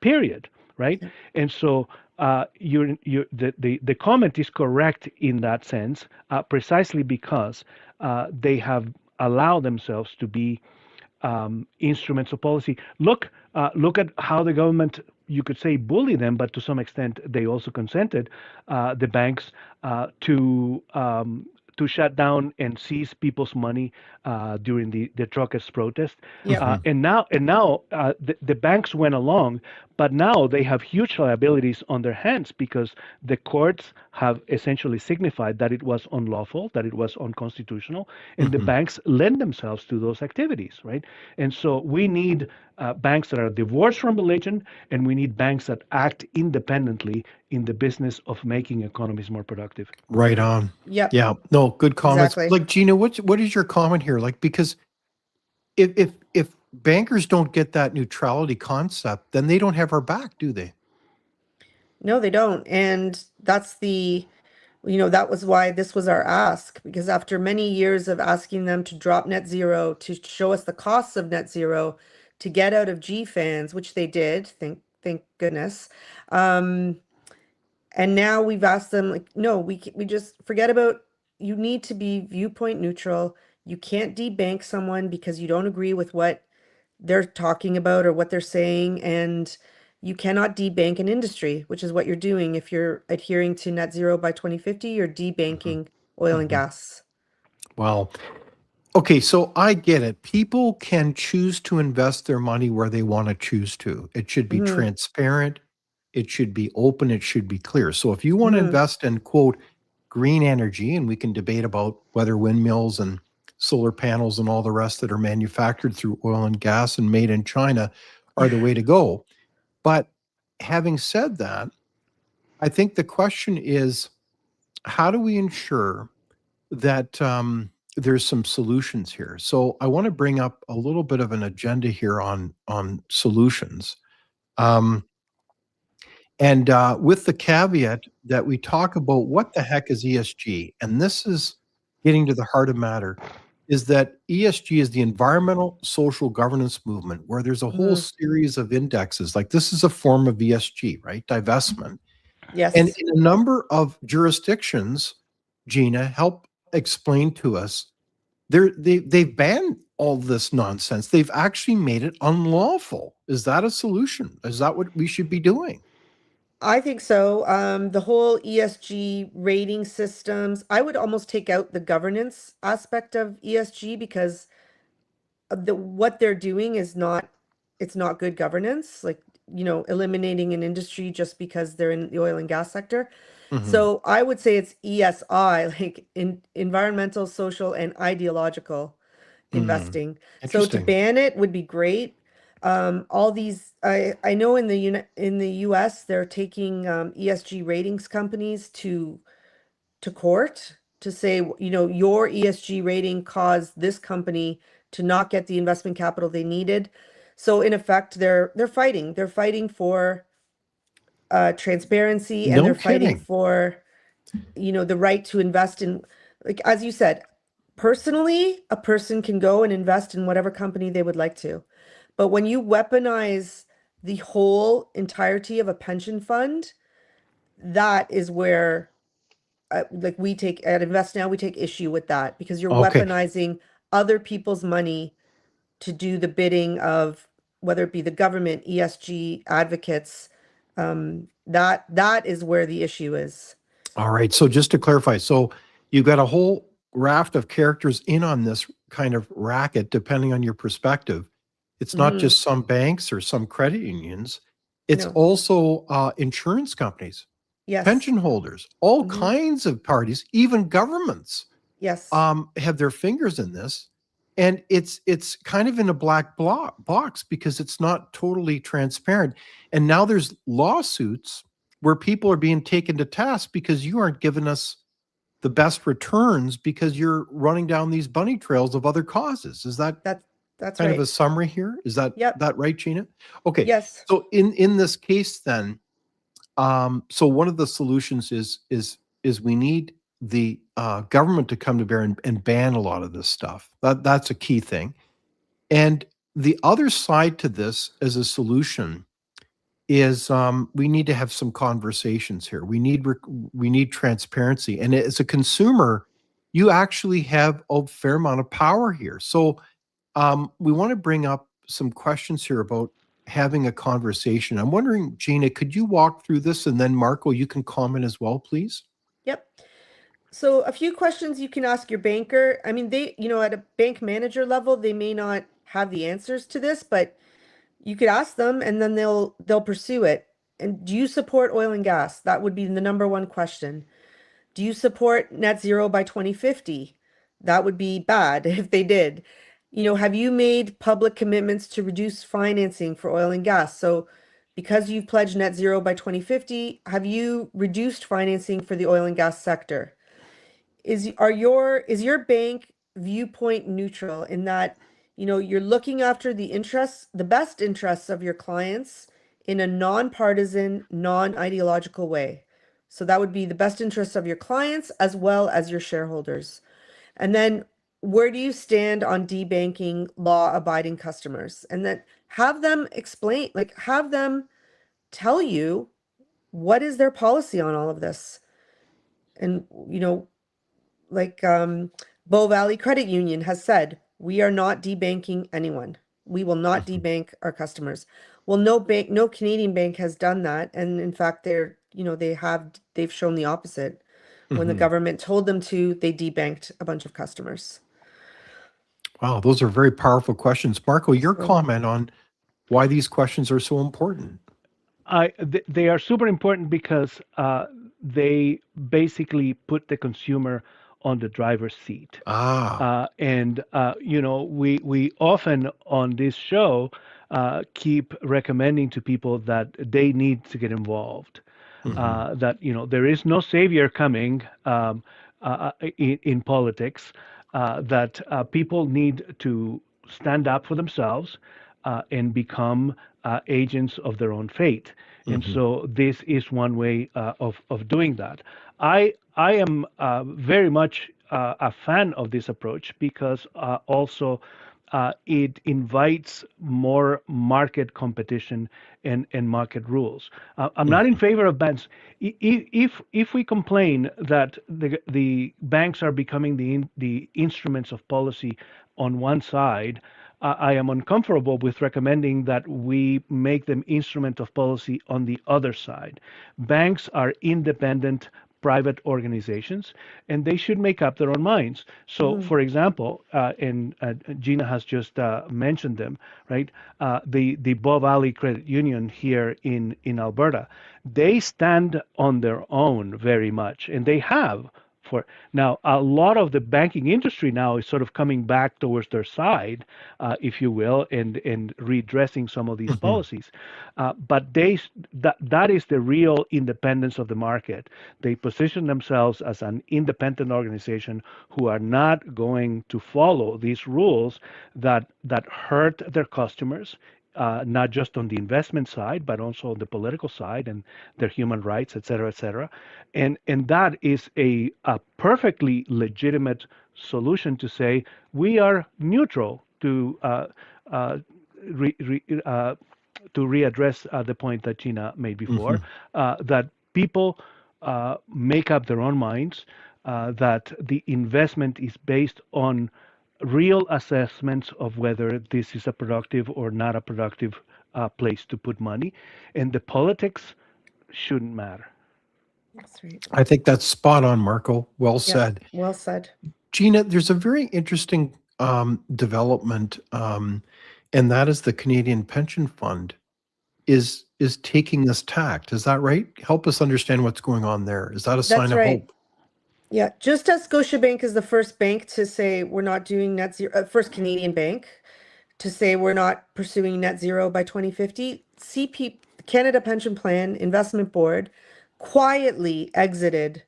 period. Right? Yeah. And so the comment is correct in that sense, precisely because they have allowed themselves to be instruments of policy. Look at how the government, you could say, bully them, but to some extent they also consented, the banks, to shut down and seize people's money during the truckers' protest. Yep. And now the banks went along, but now they have huge liabilities on their hands because the courts have essentially signified that it was unlawful, that it was unconstitutional, and the banks lend themselves to those activities, right? And so we need banks that are divorced from religion, and we need banks that act independently in the business of making economies more productive. Right on. Yep. Yeah. No, good comments. Exactly. Like Gina, what is your comment here? Like, because if bankers don't get that neutrality concept, then they don't have our back, do they? No, they don't. And that's that was why this was our ask, because after many years of asking them to drop net zero, to show us the costs of net zero, to get out of GFANs, which they did, thank goodness. And now we've asked them, like, no, we just forget about, you need to be viewpoint neutral. You can't debank someone because you don't agree with what they're talking about or what they're saying. And you cannot debank an industry, which is what you're doing. If you're adhering to net zero by 2050, you're debanking oil and gas. Well, okay, so I get it. People can choose to invest their money where they want to choose to. It should be transparent. It should be open. It should be clear. So if you want to invest in, quote, green energy, and we can debate about whether windmills and solar panels and all the rest that are manufactured through oil and gas and made in China are the way to go. But having said that, I think the question is, how do we ensure that there's some solutions here? So I want to bring up a little bit of an agenda here on solutions. And with the caveat that we talk about what the heck is ESG, and this is getting to the heart of matter, is that ESG is the environmental social governance movement, where there's a whole series of indexes. Like, this is a form of ESG, right? Divestment. Yes. And in a number of jurisdictions, Gina, help explain to us, they've banned all this nonsense. They've actually made it unlawful. Is that a solution? Is that what we should be doing? I think so. The whole ESG rating systems, I would almost take out the governance aspect of ESG, because what they're doing is it's not good governance, like, eliminating an industry just because they're in the oil and gas sector. So I would say it's ESI, like environmental, social, and ideological investing. So to Interesting. ban it would be great. All these, I know in the US, they're taking ESG ratings companies to court to say, your ESG rating caused this company to not get the investment capital they needed. So in effect, they're fighting. They're fighting for transparency, and No they're fighting kidding. for, the right to invest in, like, as you said, personally, a person can go and invest in whatever company they would like to. But when you weaponize the whole entirety of a pension fund, that is where, like, we take at Invest Now, we take issue with that, because you're Okay. weaponizing other people's money to do the bidding of, whether it be the government, ESG advocates. That is where the issue is. All right. So just to clarify, so you've got a whole raft of characters in on this kind of racket, depending on your perspective. It's not just some banks or some credit unions. It's No. also insurance companies, Yes. pension holders, all kinds of parties, even governments Yes. have their fingers in this. And it's kind of in a black box because it's not totally transparent. And now there's lawsuits where people are being taken to task because you aren't giving us the best returns because you're running down these bunny trails of other causes. Is that That's kind right. of a summary here? Is that Yep. that right, Gina? Okay. Yes. So in this case, then, so one of the solutions is we need the government to come to bear and ban a lot of this stuff. That's a key thing. And the other side to this as a solution is we need to have some conversations here. We need transparency. And as a consumer, you actually have a fair amount of power here. So we want to bring up some questions here about having a conversation. I'm wondering, Gina, could you walk through this, and then Marco, you can comment as well, please? Yep. So a few questions you can ask your banker. I mean, they, at a bank manager level, they may not have the answers to this, but you could ask them and then they'll pursue it. And do you support oil and gas? That would be the number one question. Do you support net zero by 2050? That would be bad if they did. Have you made public commitments to reduce financing for oil and gas? So because you've pledged net zero by 2050, have you reduced financing for the oil and gas sector? Is your bank viewpoint neutral in that, you're looking after the best interests of your clients in a nonpartisan, non-ideological way? So that would be the best interests of your clients as well as your shareholders. And then where do you stand on debanking law-abiding customers? And then have them explain, have them tell you what is their policy on all of this. And, Bow Valley Credit Union has said, we are not debanking anyone. We will not debank our customers. Well, no Canadian bank has done that. And in fact, they've shown the opposite. When the government told them to, they debanked a bunch of customers. Wow, those are very powerful questions. Marco, your So- comment on why these questions are so important. They are super important because they basically put the consumer on the driver's seat. We often on this show keep recommending to people that they need to get involved. That there is no savior coming in politics. That people need to stand up for themselves and become agents of their own fate. And so this is one way of doing that. I am very much a fan of this approach because also it invites more market competition and market rules. I'm not in favor of bans. If we complain that the banks are becoming the instruments of policy on one side, I am uncomfortable with recommending that we make them instrument of policy on the other side. Banks are independent private organizations, and they should make up their own minds. So, for example, and Gina has just mentioned them, right? The Bow Valley Credit Union here in Alberta, they stand on their own very much, and they have. Now, a lot of the banking industry now is sort of coming back towards their side, if you will, and redressing some of these policies. But that is the real independence of the market. They position themselves as an independent organization who are not going to follow these rules that hurt their customers, not just on the investment side, but also on the political side and their human rights, et cetera, et cetera. And that is a perfectly legitimate solution to say we are neutral to readdress the point that Gina made before, that people make up their own minds, that the investment is based on real assessments of whether this is a productive or not a productive place to put money, and the politics shouldn't matter. That's right. I think that's spot on, Marco. Well Yeah, said. well said. Gina, there's a very interesting development, and that is the Canadian Pension Fund is taking this tact. Is that right? Help us understand what's going on there. Is that a sign That's of right. hope? Yeah, just as Scotiabank is the first bank to say we're not doing net zero, first Canadian bank to say we're not pursuing net zero by 2050, Canada Pension Plan Investment Board quietly exited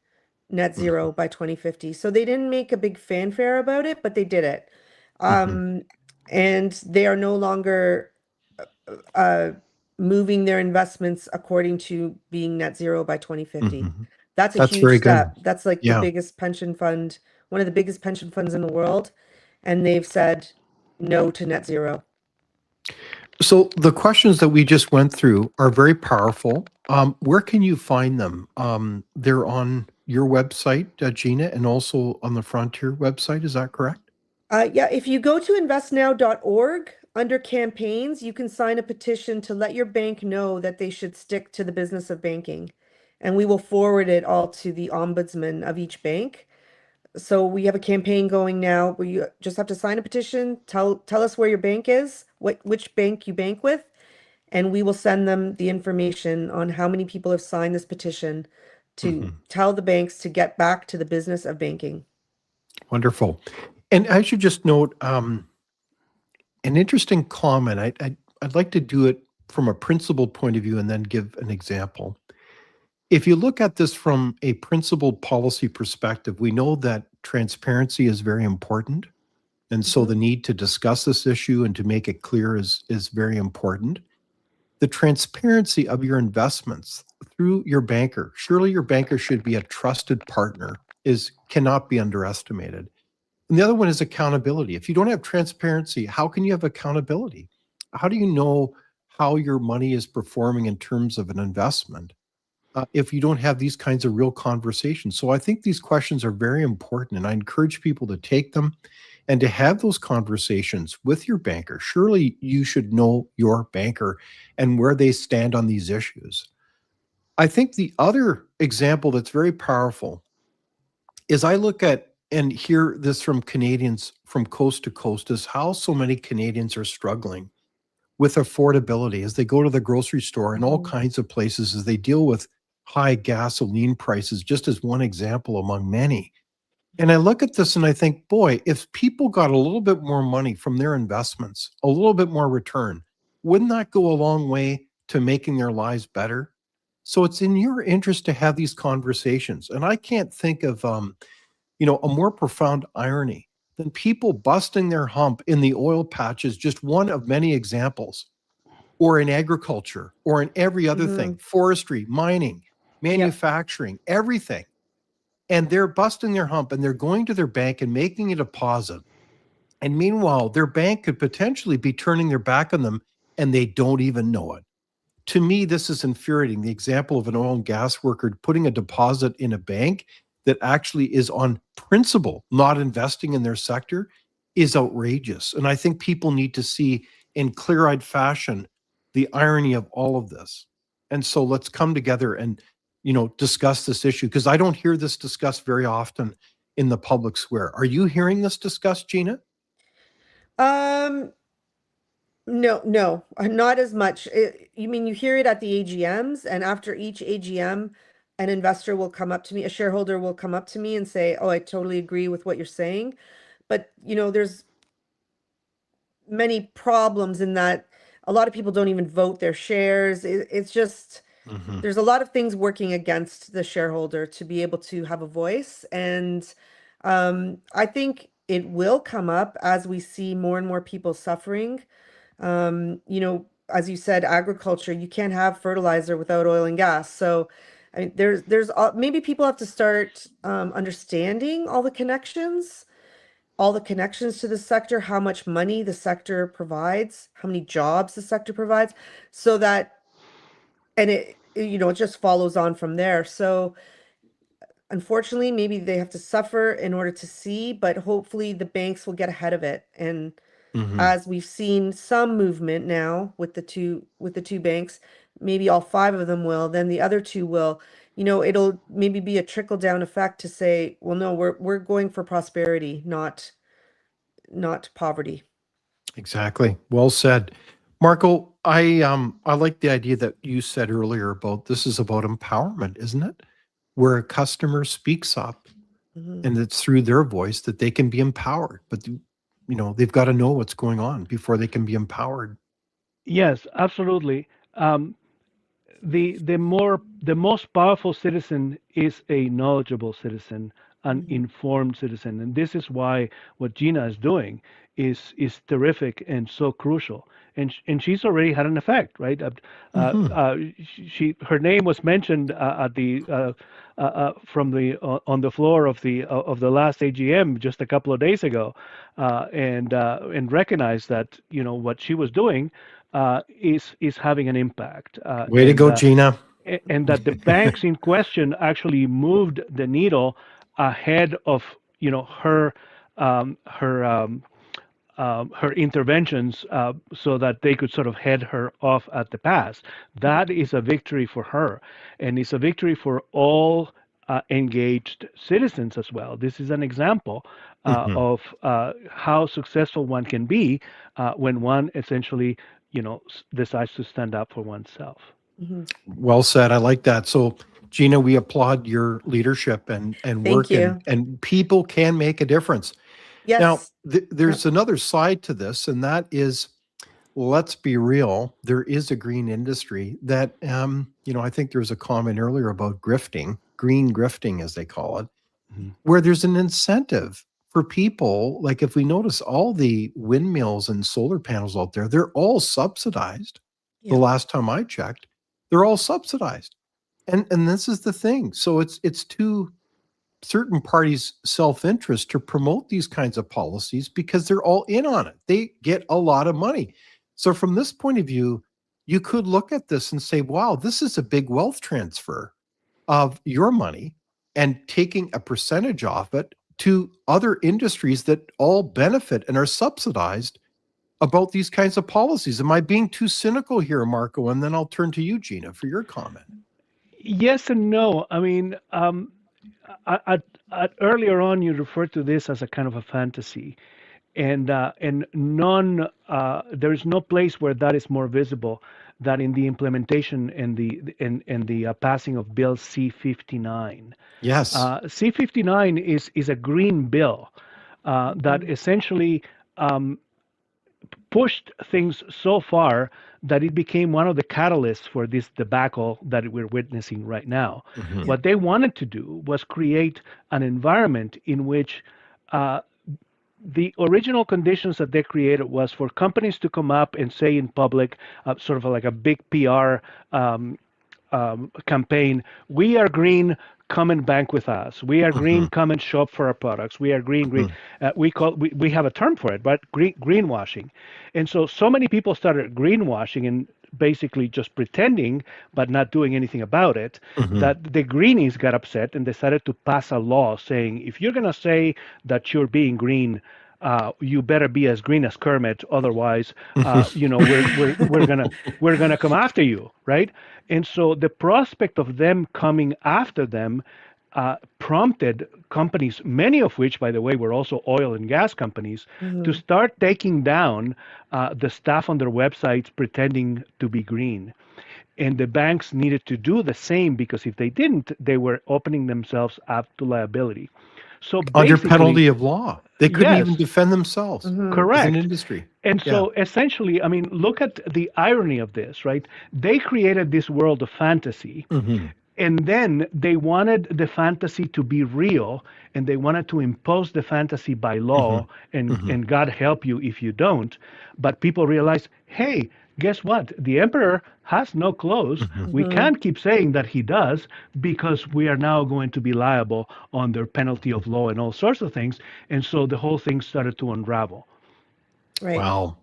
net zero by 2050. So they didn't make a big fanfare about it, but they did it. And they are no longer moving their investments according to being net zero by 2050. That's a That's huge very good. step. That's like the Yeah. biggest pension fund, one of the biggest pension funds in the world. And they've said no to net zero. So the questions that we just went through are very powerful. Where can you find them? They're on your website, Gina, and also on the Frontier website. Is that correct? Yeah, if you go to investnow.org under campaigns, you can sign a petition to let your bank know that they should stick to the business of banking. And we will forward it all to the ombudsman of each bank. So we have a campaign going now where you just have to sign a petition, tell us where your bank is, which bank you bank with, and we will send them the information on how many people have signed this petition to tell the banks to get back to the business of banking. Wonderful. And I should just note an interesting comment. I'd like to do it from a principled point of view and then give an example. If you look at this from a principled policy perspective, we know that transparency is very important. And so the need to discuss this issue and to make it clear is very important. The transparency of your investments through your banker, surely your banker should be a trusted partner, cannot be underestimated. And the other one is accountability. If you don't have transparency, how can you have accountability? How do you know how your money is performing in terms of an investment if you don't have these kinds of real conversations? So I think these questions are very important, and I encourage people to take them and to have those conversations with your banker. Surely you should know your banker and where they stand on these issues. I think the other example that's very powerful is I look at and hear this from Canadians from coast to coast is how so many Canadians are struggling with affordability as they go to the grocery store and all kinds of places as they deal with high gasoline prices, just as one example among many. And I look at this and I think, boy, if people got a little bit more money from their investments, a little bit more return, wouldn't that go a long way to making their lives better? So it's in your interest to have these conversations. And I can't think of a more profound irony than people busting their hump in the oil patch is just one of many examples, or in agriculture, or in every other thing, forestry, mining, manufacturing, everything. And they're busting their hump and they're going to their bank and making a deposit. And meanwhile, their bank could potentially be turning their back on them and they don't even know it. To me, this is infuriating. The example of an oil and gas worker putting a deposit in a bank that actually is on principle, not investing in their sector, is outrageous. And I think people need to see in clear-eyed fashion the irony of all of this. And so let's come together and discuss this issue, because I don't hear this discussed very often in the public square. Are you hearing this discussed, Gina? No, not as much. You mean you hear it at the AGMs, and after each AGM, an investor will come up to me, a shareholder will come up to me and say, "Oh, I totally agree with what you're saying." But, there's many problems in that a lot of people don't even vote their shares. It's just, there's a lot of things working against the shareholder to be able to have a voice. And I think it will come up as we see more and more people suffering. As you said, agriculture, you can't have fertilizer without oil and gas. So, I mean, maybe people have to start understanding all the connections to the sector, how much money the sector provides, how many jobs the sector provides, so that, and it just follows on from there. So, unfortunately, maybe they have to suffer in order to see, but hopefully the banks will get ahead of it. And as we've seen some movement now with the two banks, maybe all five of them will, then the other two will. It'll maybe be a trickle down effect to say, well, no, we're going for prosperity, not poverty. Exactly. Well said. Marco, I like the idea that you said earlier about this is about empowerment, isn't it? Where a customer speaks up and it's through their voice that they can be empowered. But they've got to know what's going on before they can be empowered. Yes, absolutely. The most powerful citizen is a knowledgeable citizen, an informed citizen, and this is why what Gina is doing is terrific and so crucial. And she's already had an effect, right? Her name was mentioned at the from the on the floor of the last AGM just a couple of days ago, and recognized that what she was doing is having an impact. Way to go, Gina. And that the banks in question actually moved the needle ahead of her her interventions, so that they could sort of head her off at the pass. That is a victory for her, and it's a victory for all engaged citizens as well. This is an example Mhm. of how successful one can be when one essentially, decides to stand up for oneself. Mhm. Well said. I like that. So, Gina, we applaud your leadership and Thank work, you. and people can make a difference. Now, Yes. there's another side to this, and that is, let's be real, there is a green industry that, I think there was a comment earlier about grifting, green grifting, as they call it, Mhm. where there's an incentive for people. Like, if we notice all the windmills and solar panels out there, they're all subsidized. The Yeah. last time I checked, they're all subsidized. And this is the thing. So it's to certain parties' self-interest to promote these kinds of policies because they're all in on it. They get a lot of money. So from this point of view, you could look at this and say, wow, this is a big wealth transfer of your money and taking a percentage off it to other industries that all benefit and are subsidized about these kinds of policies. Am I being too cynical here, Marco? And then I'll turn to you, Gina, for your comment. Yes and no. I mean, earlier on, you referred to this as a kind of a fantasy, and none there is no place where that is more visible than in the implementation and the passing of Bill C-59. Yes. C-59 is a green bill that Mhm. essentially pushed things so far that it became one of the catalysts for this debacle that we're witnessing right now. Mhm. Yeah. What they wanted to do was create an environment in which the original conditions that they created was for companies to come up and say in public, sort of like a big PR campaign, we are green, come and bank with us. We are green, Mhm. come and shop for our products. We are green, green. Mhm. We have a term for it, but greenwashing. And so many people started greenwashing and basically just pretending, but not doing anything about it, Mhm. that the greenies got upset and decided to pass a law saying, if you're going to say that you're being green, you better be as green as Kermit, otherwise, we're gonna come after you, right? And so the prospect of them coming after them prompted companies, many of which, by the way, were also oil and gas companies, to Mhm. start taking down the stuff on their websites pretending to be green. And the banks needed to do the same because if they didn't, they were opening themselves up to liability. So Under basically, penalty of law. They couldn't even yes, defend themselves Mhm. as an correct. industry. And Yeah. so essentially, I mean, look at the irony of this, right? They created this world of fantasy, Mhm. and then they wanted the fantasy to be real, and they wanted to impose the fantasy by law, Mhm. and, Mhm. and God help you if you don't. But people realize, hey, guess what? The emperor has no clothes. Mhm. We Mhm. can't keep saying that he does because we are now going to be liable under penalty of law and all sorts of things. And so the whole thing started to unravel. Right. Wow.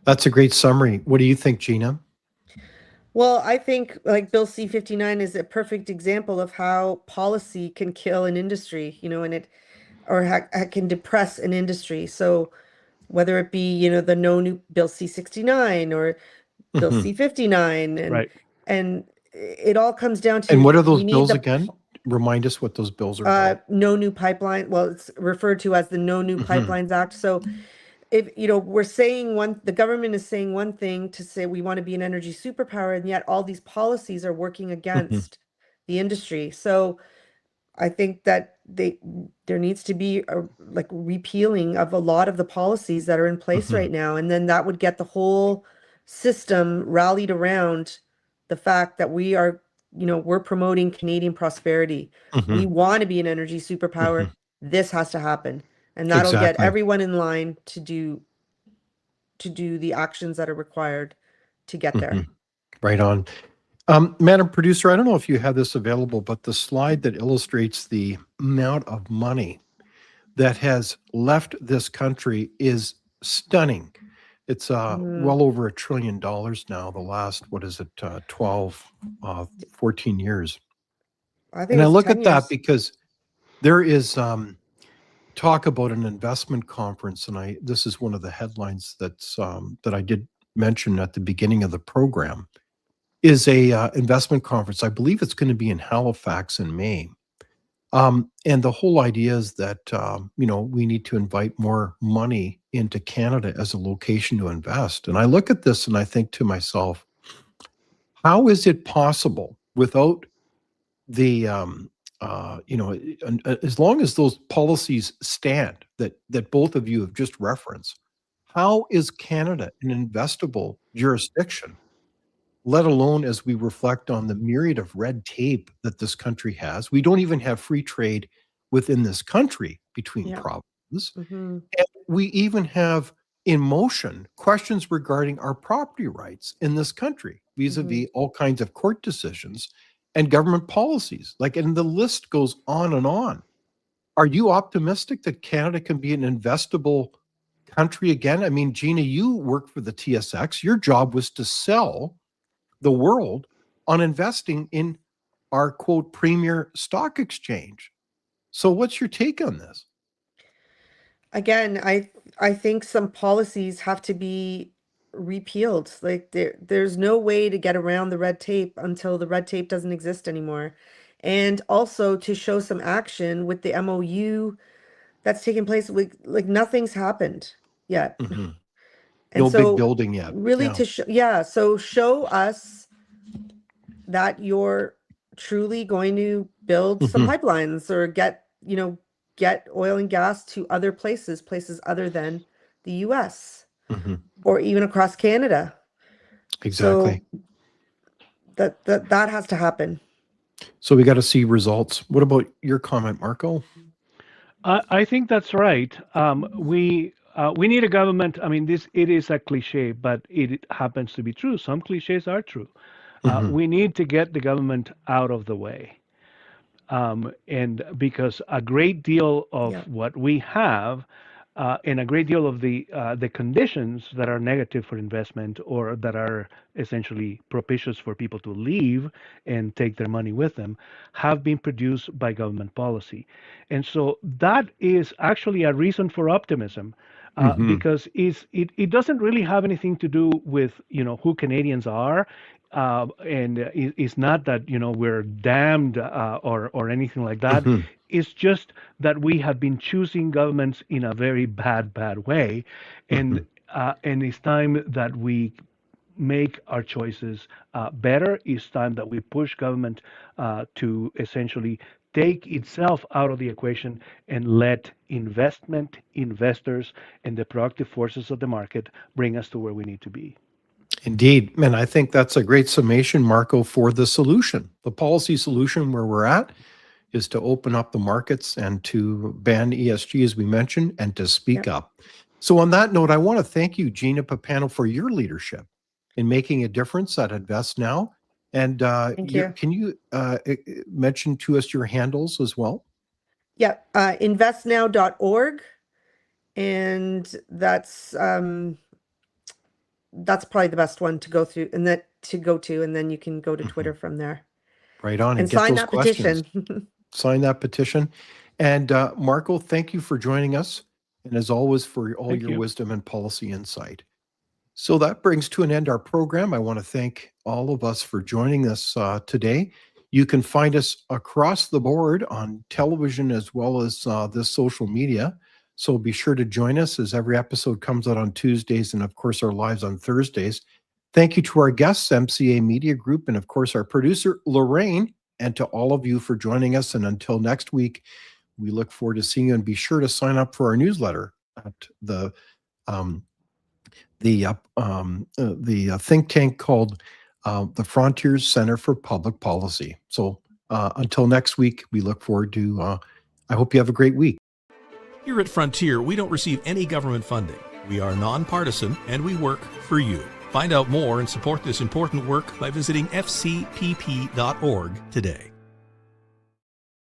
That's a great summary. What do you think, Gina? Well, I think like Bill C-59 is a perfect example of how policy can kill an industry, and can depress an industry. So whether it be, the no new Bill C-69 or Bill Mhm. C-59, and Right. and it all comes down And to what are those we need bills again? Remind us what those bills are about. no new pipeline. Well, it's referred to as the No New Mhm. Pipelines Act. So if the government is saying one thing to say we want to be an energy superpower, and yet all these policies are working Mhm. against the industry. So I think that there needs to be a like repealing of a lot of the policies that are in place Mhm. right now, and then that would get the whole system rallied around the fact that we're promoting Canadian prosperity. We Mhm. want to be an energy superpower. Mhm. This has to happen, and that'll get Exactly. everyone in line to do the actions that are required to get there. Mhm. Right on. Madam Producer, I don't know if you have this available, but the slide that illustrates the amount of money that has left this country is stunning. It's Mhm. well over $1 trillion now, the last, what is it, 12, 14 years. I think And I it's look 10 at that years. because there is talk about an investment conference, and this is one of the headlines that I did mention at the beginning of the program, is a investment conference. I believe it's going to be in Halifax in May. And the whole idea is that, we need to invite more money into Canada as a location to invest. And I look at this and I think to myself, how is it possible without the, as long as those policies stand that both of you have just referenced, how is Canada an investable jurisdiction? Let alone as we reflect on the myriad of red tape that this country has. We don't even have free trade within this country between Yeah. provinces. Hmm. And we even have in motion questions regarding our property rights in this country, vis-a-vis all kinds of court decisions and government policies. And the list goes on and on. Are you optimistic that Canada can be an investable country again? I mean, Gina, you work for the TSX. Your job was to sell the world on investing in our quote premier stock exchange. So what's your take on this? Again, I think some policies have to be repealed. Like there's no way to get around the red tape until the red tape doesn't exist anymore. And also to show some action with the MOU that's taking place. Like nothing's happened yet. Mhm. And No big so building yet. really Yeah. to show, yeah, so show us that you're truly going to build some Mhm. pipelines or get oil and gas to other places other than the US Mhm. or even across Canada. Exactly. So that has to happen. So we got to see results. What about your comment, Marco? I think that's right. We need a government. I mean, it is a cliche, but it happens to be true. Some cliches are true. Mhm. We need to get the government out of the way, and because a great deal of Yeah. what we have, and a great deal of the conditions that are negative for investment or that are essentially propitious for people to leave and take their money with them, have been produced by government policy, and so that is actually a reason for optimism. Mhm. Because it doesn't really have anything to do with who Canadians are, and it's not that we're damned, or anything like that. Mhm. It's just that we have been choosing governments in a very bad way, and Mhm. it's time that we make our choices better. It's time that we push government to essentially take itself out of the equation and let investors, and the productive forces of the market bring us to where we need to be. Indeed. And I think that's a great summation, Marco, for the solution. The policy solution where we're at is to open up the markets and to ban ESG, as we mentioned, and to speak Yep. up. So, on that note, I want to thank you, Gina Pappano, for your leadership in making a difference at Invest Now. And Thank you. can you mention to us your handles as well? Yeah. Investnow.org. And that's probably the best one to go through and then you can go to Twitter from there Right on, and and get sign those that questions. petition. Sign that petition. And Marco, thank you for joining us. And as always, for all Thank your you. wisdom and policy insight. So that brings to an end our program. I want to thank all of us for joining us today. You can find us across the board on television as well as this social media. So be sure to join us as every episode comes out on Tuesdays and, of course, our lives on Thursdays. Thank you to our guests, MCA Media Group, and, of course, our producer, Lorraine, and to all of you for joining us. And until next week, we look forward to seeing you, and be sure to sign up for our newsletter at the think tank called the Frontiers Center for Public Policy. So until next week, we look forward to, I hope you have a great week. Here at Frontier, we don't receive any government funding. We are nonpartisan and we work for you. Find out more and support this important work by visiting fcpp.org today.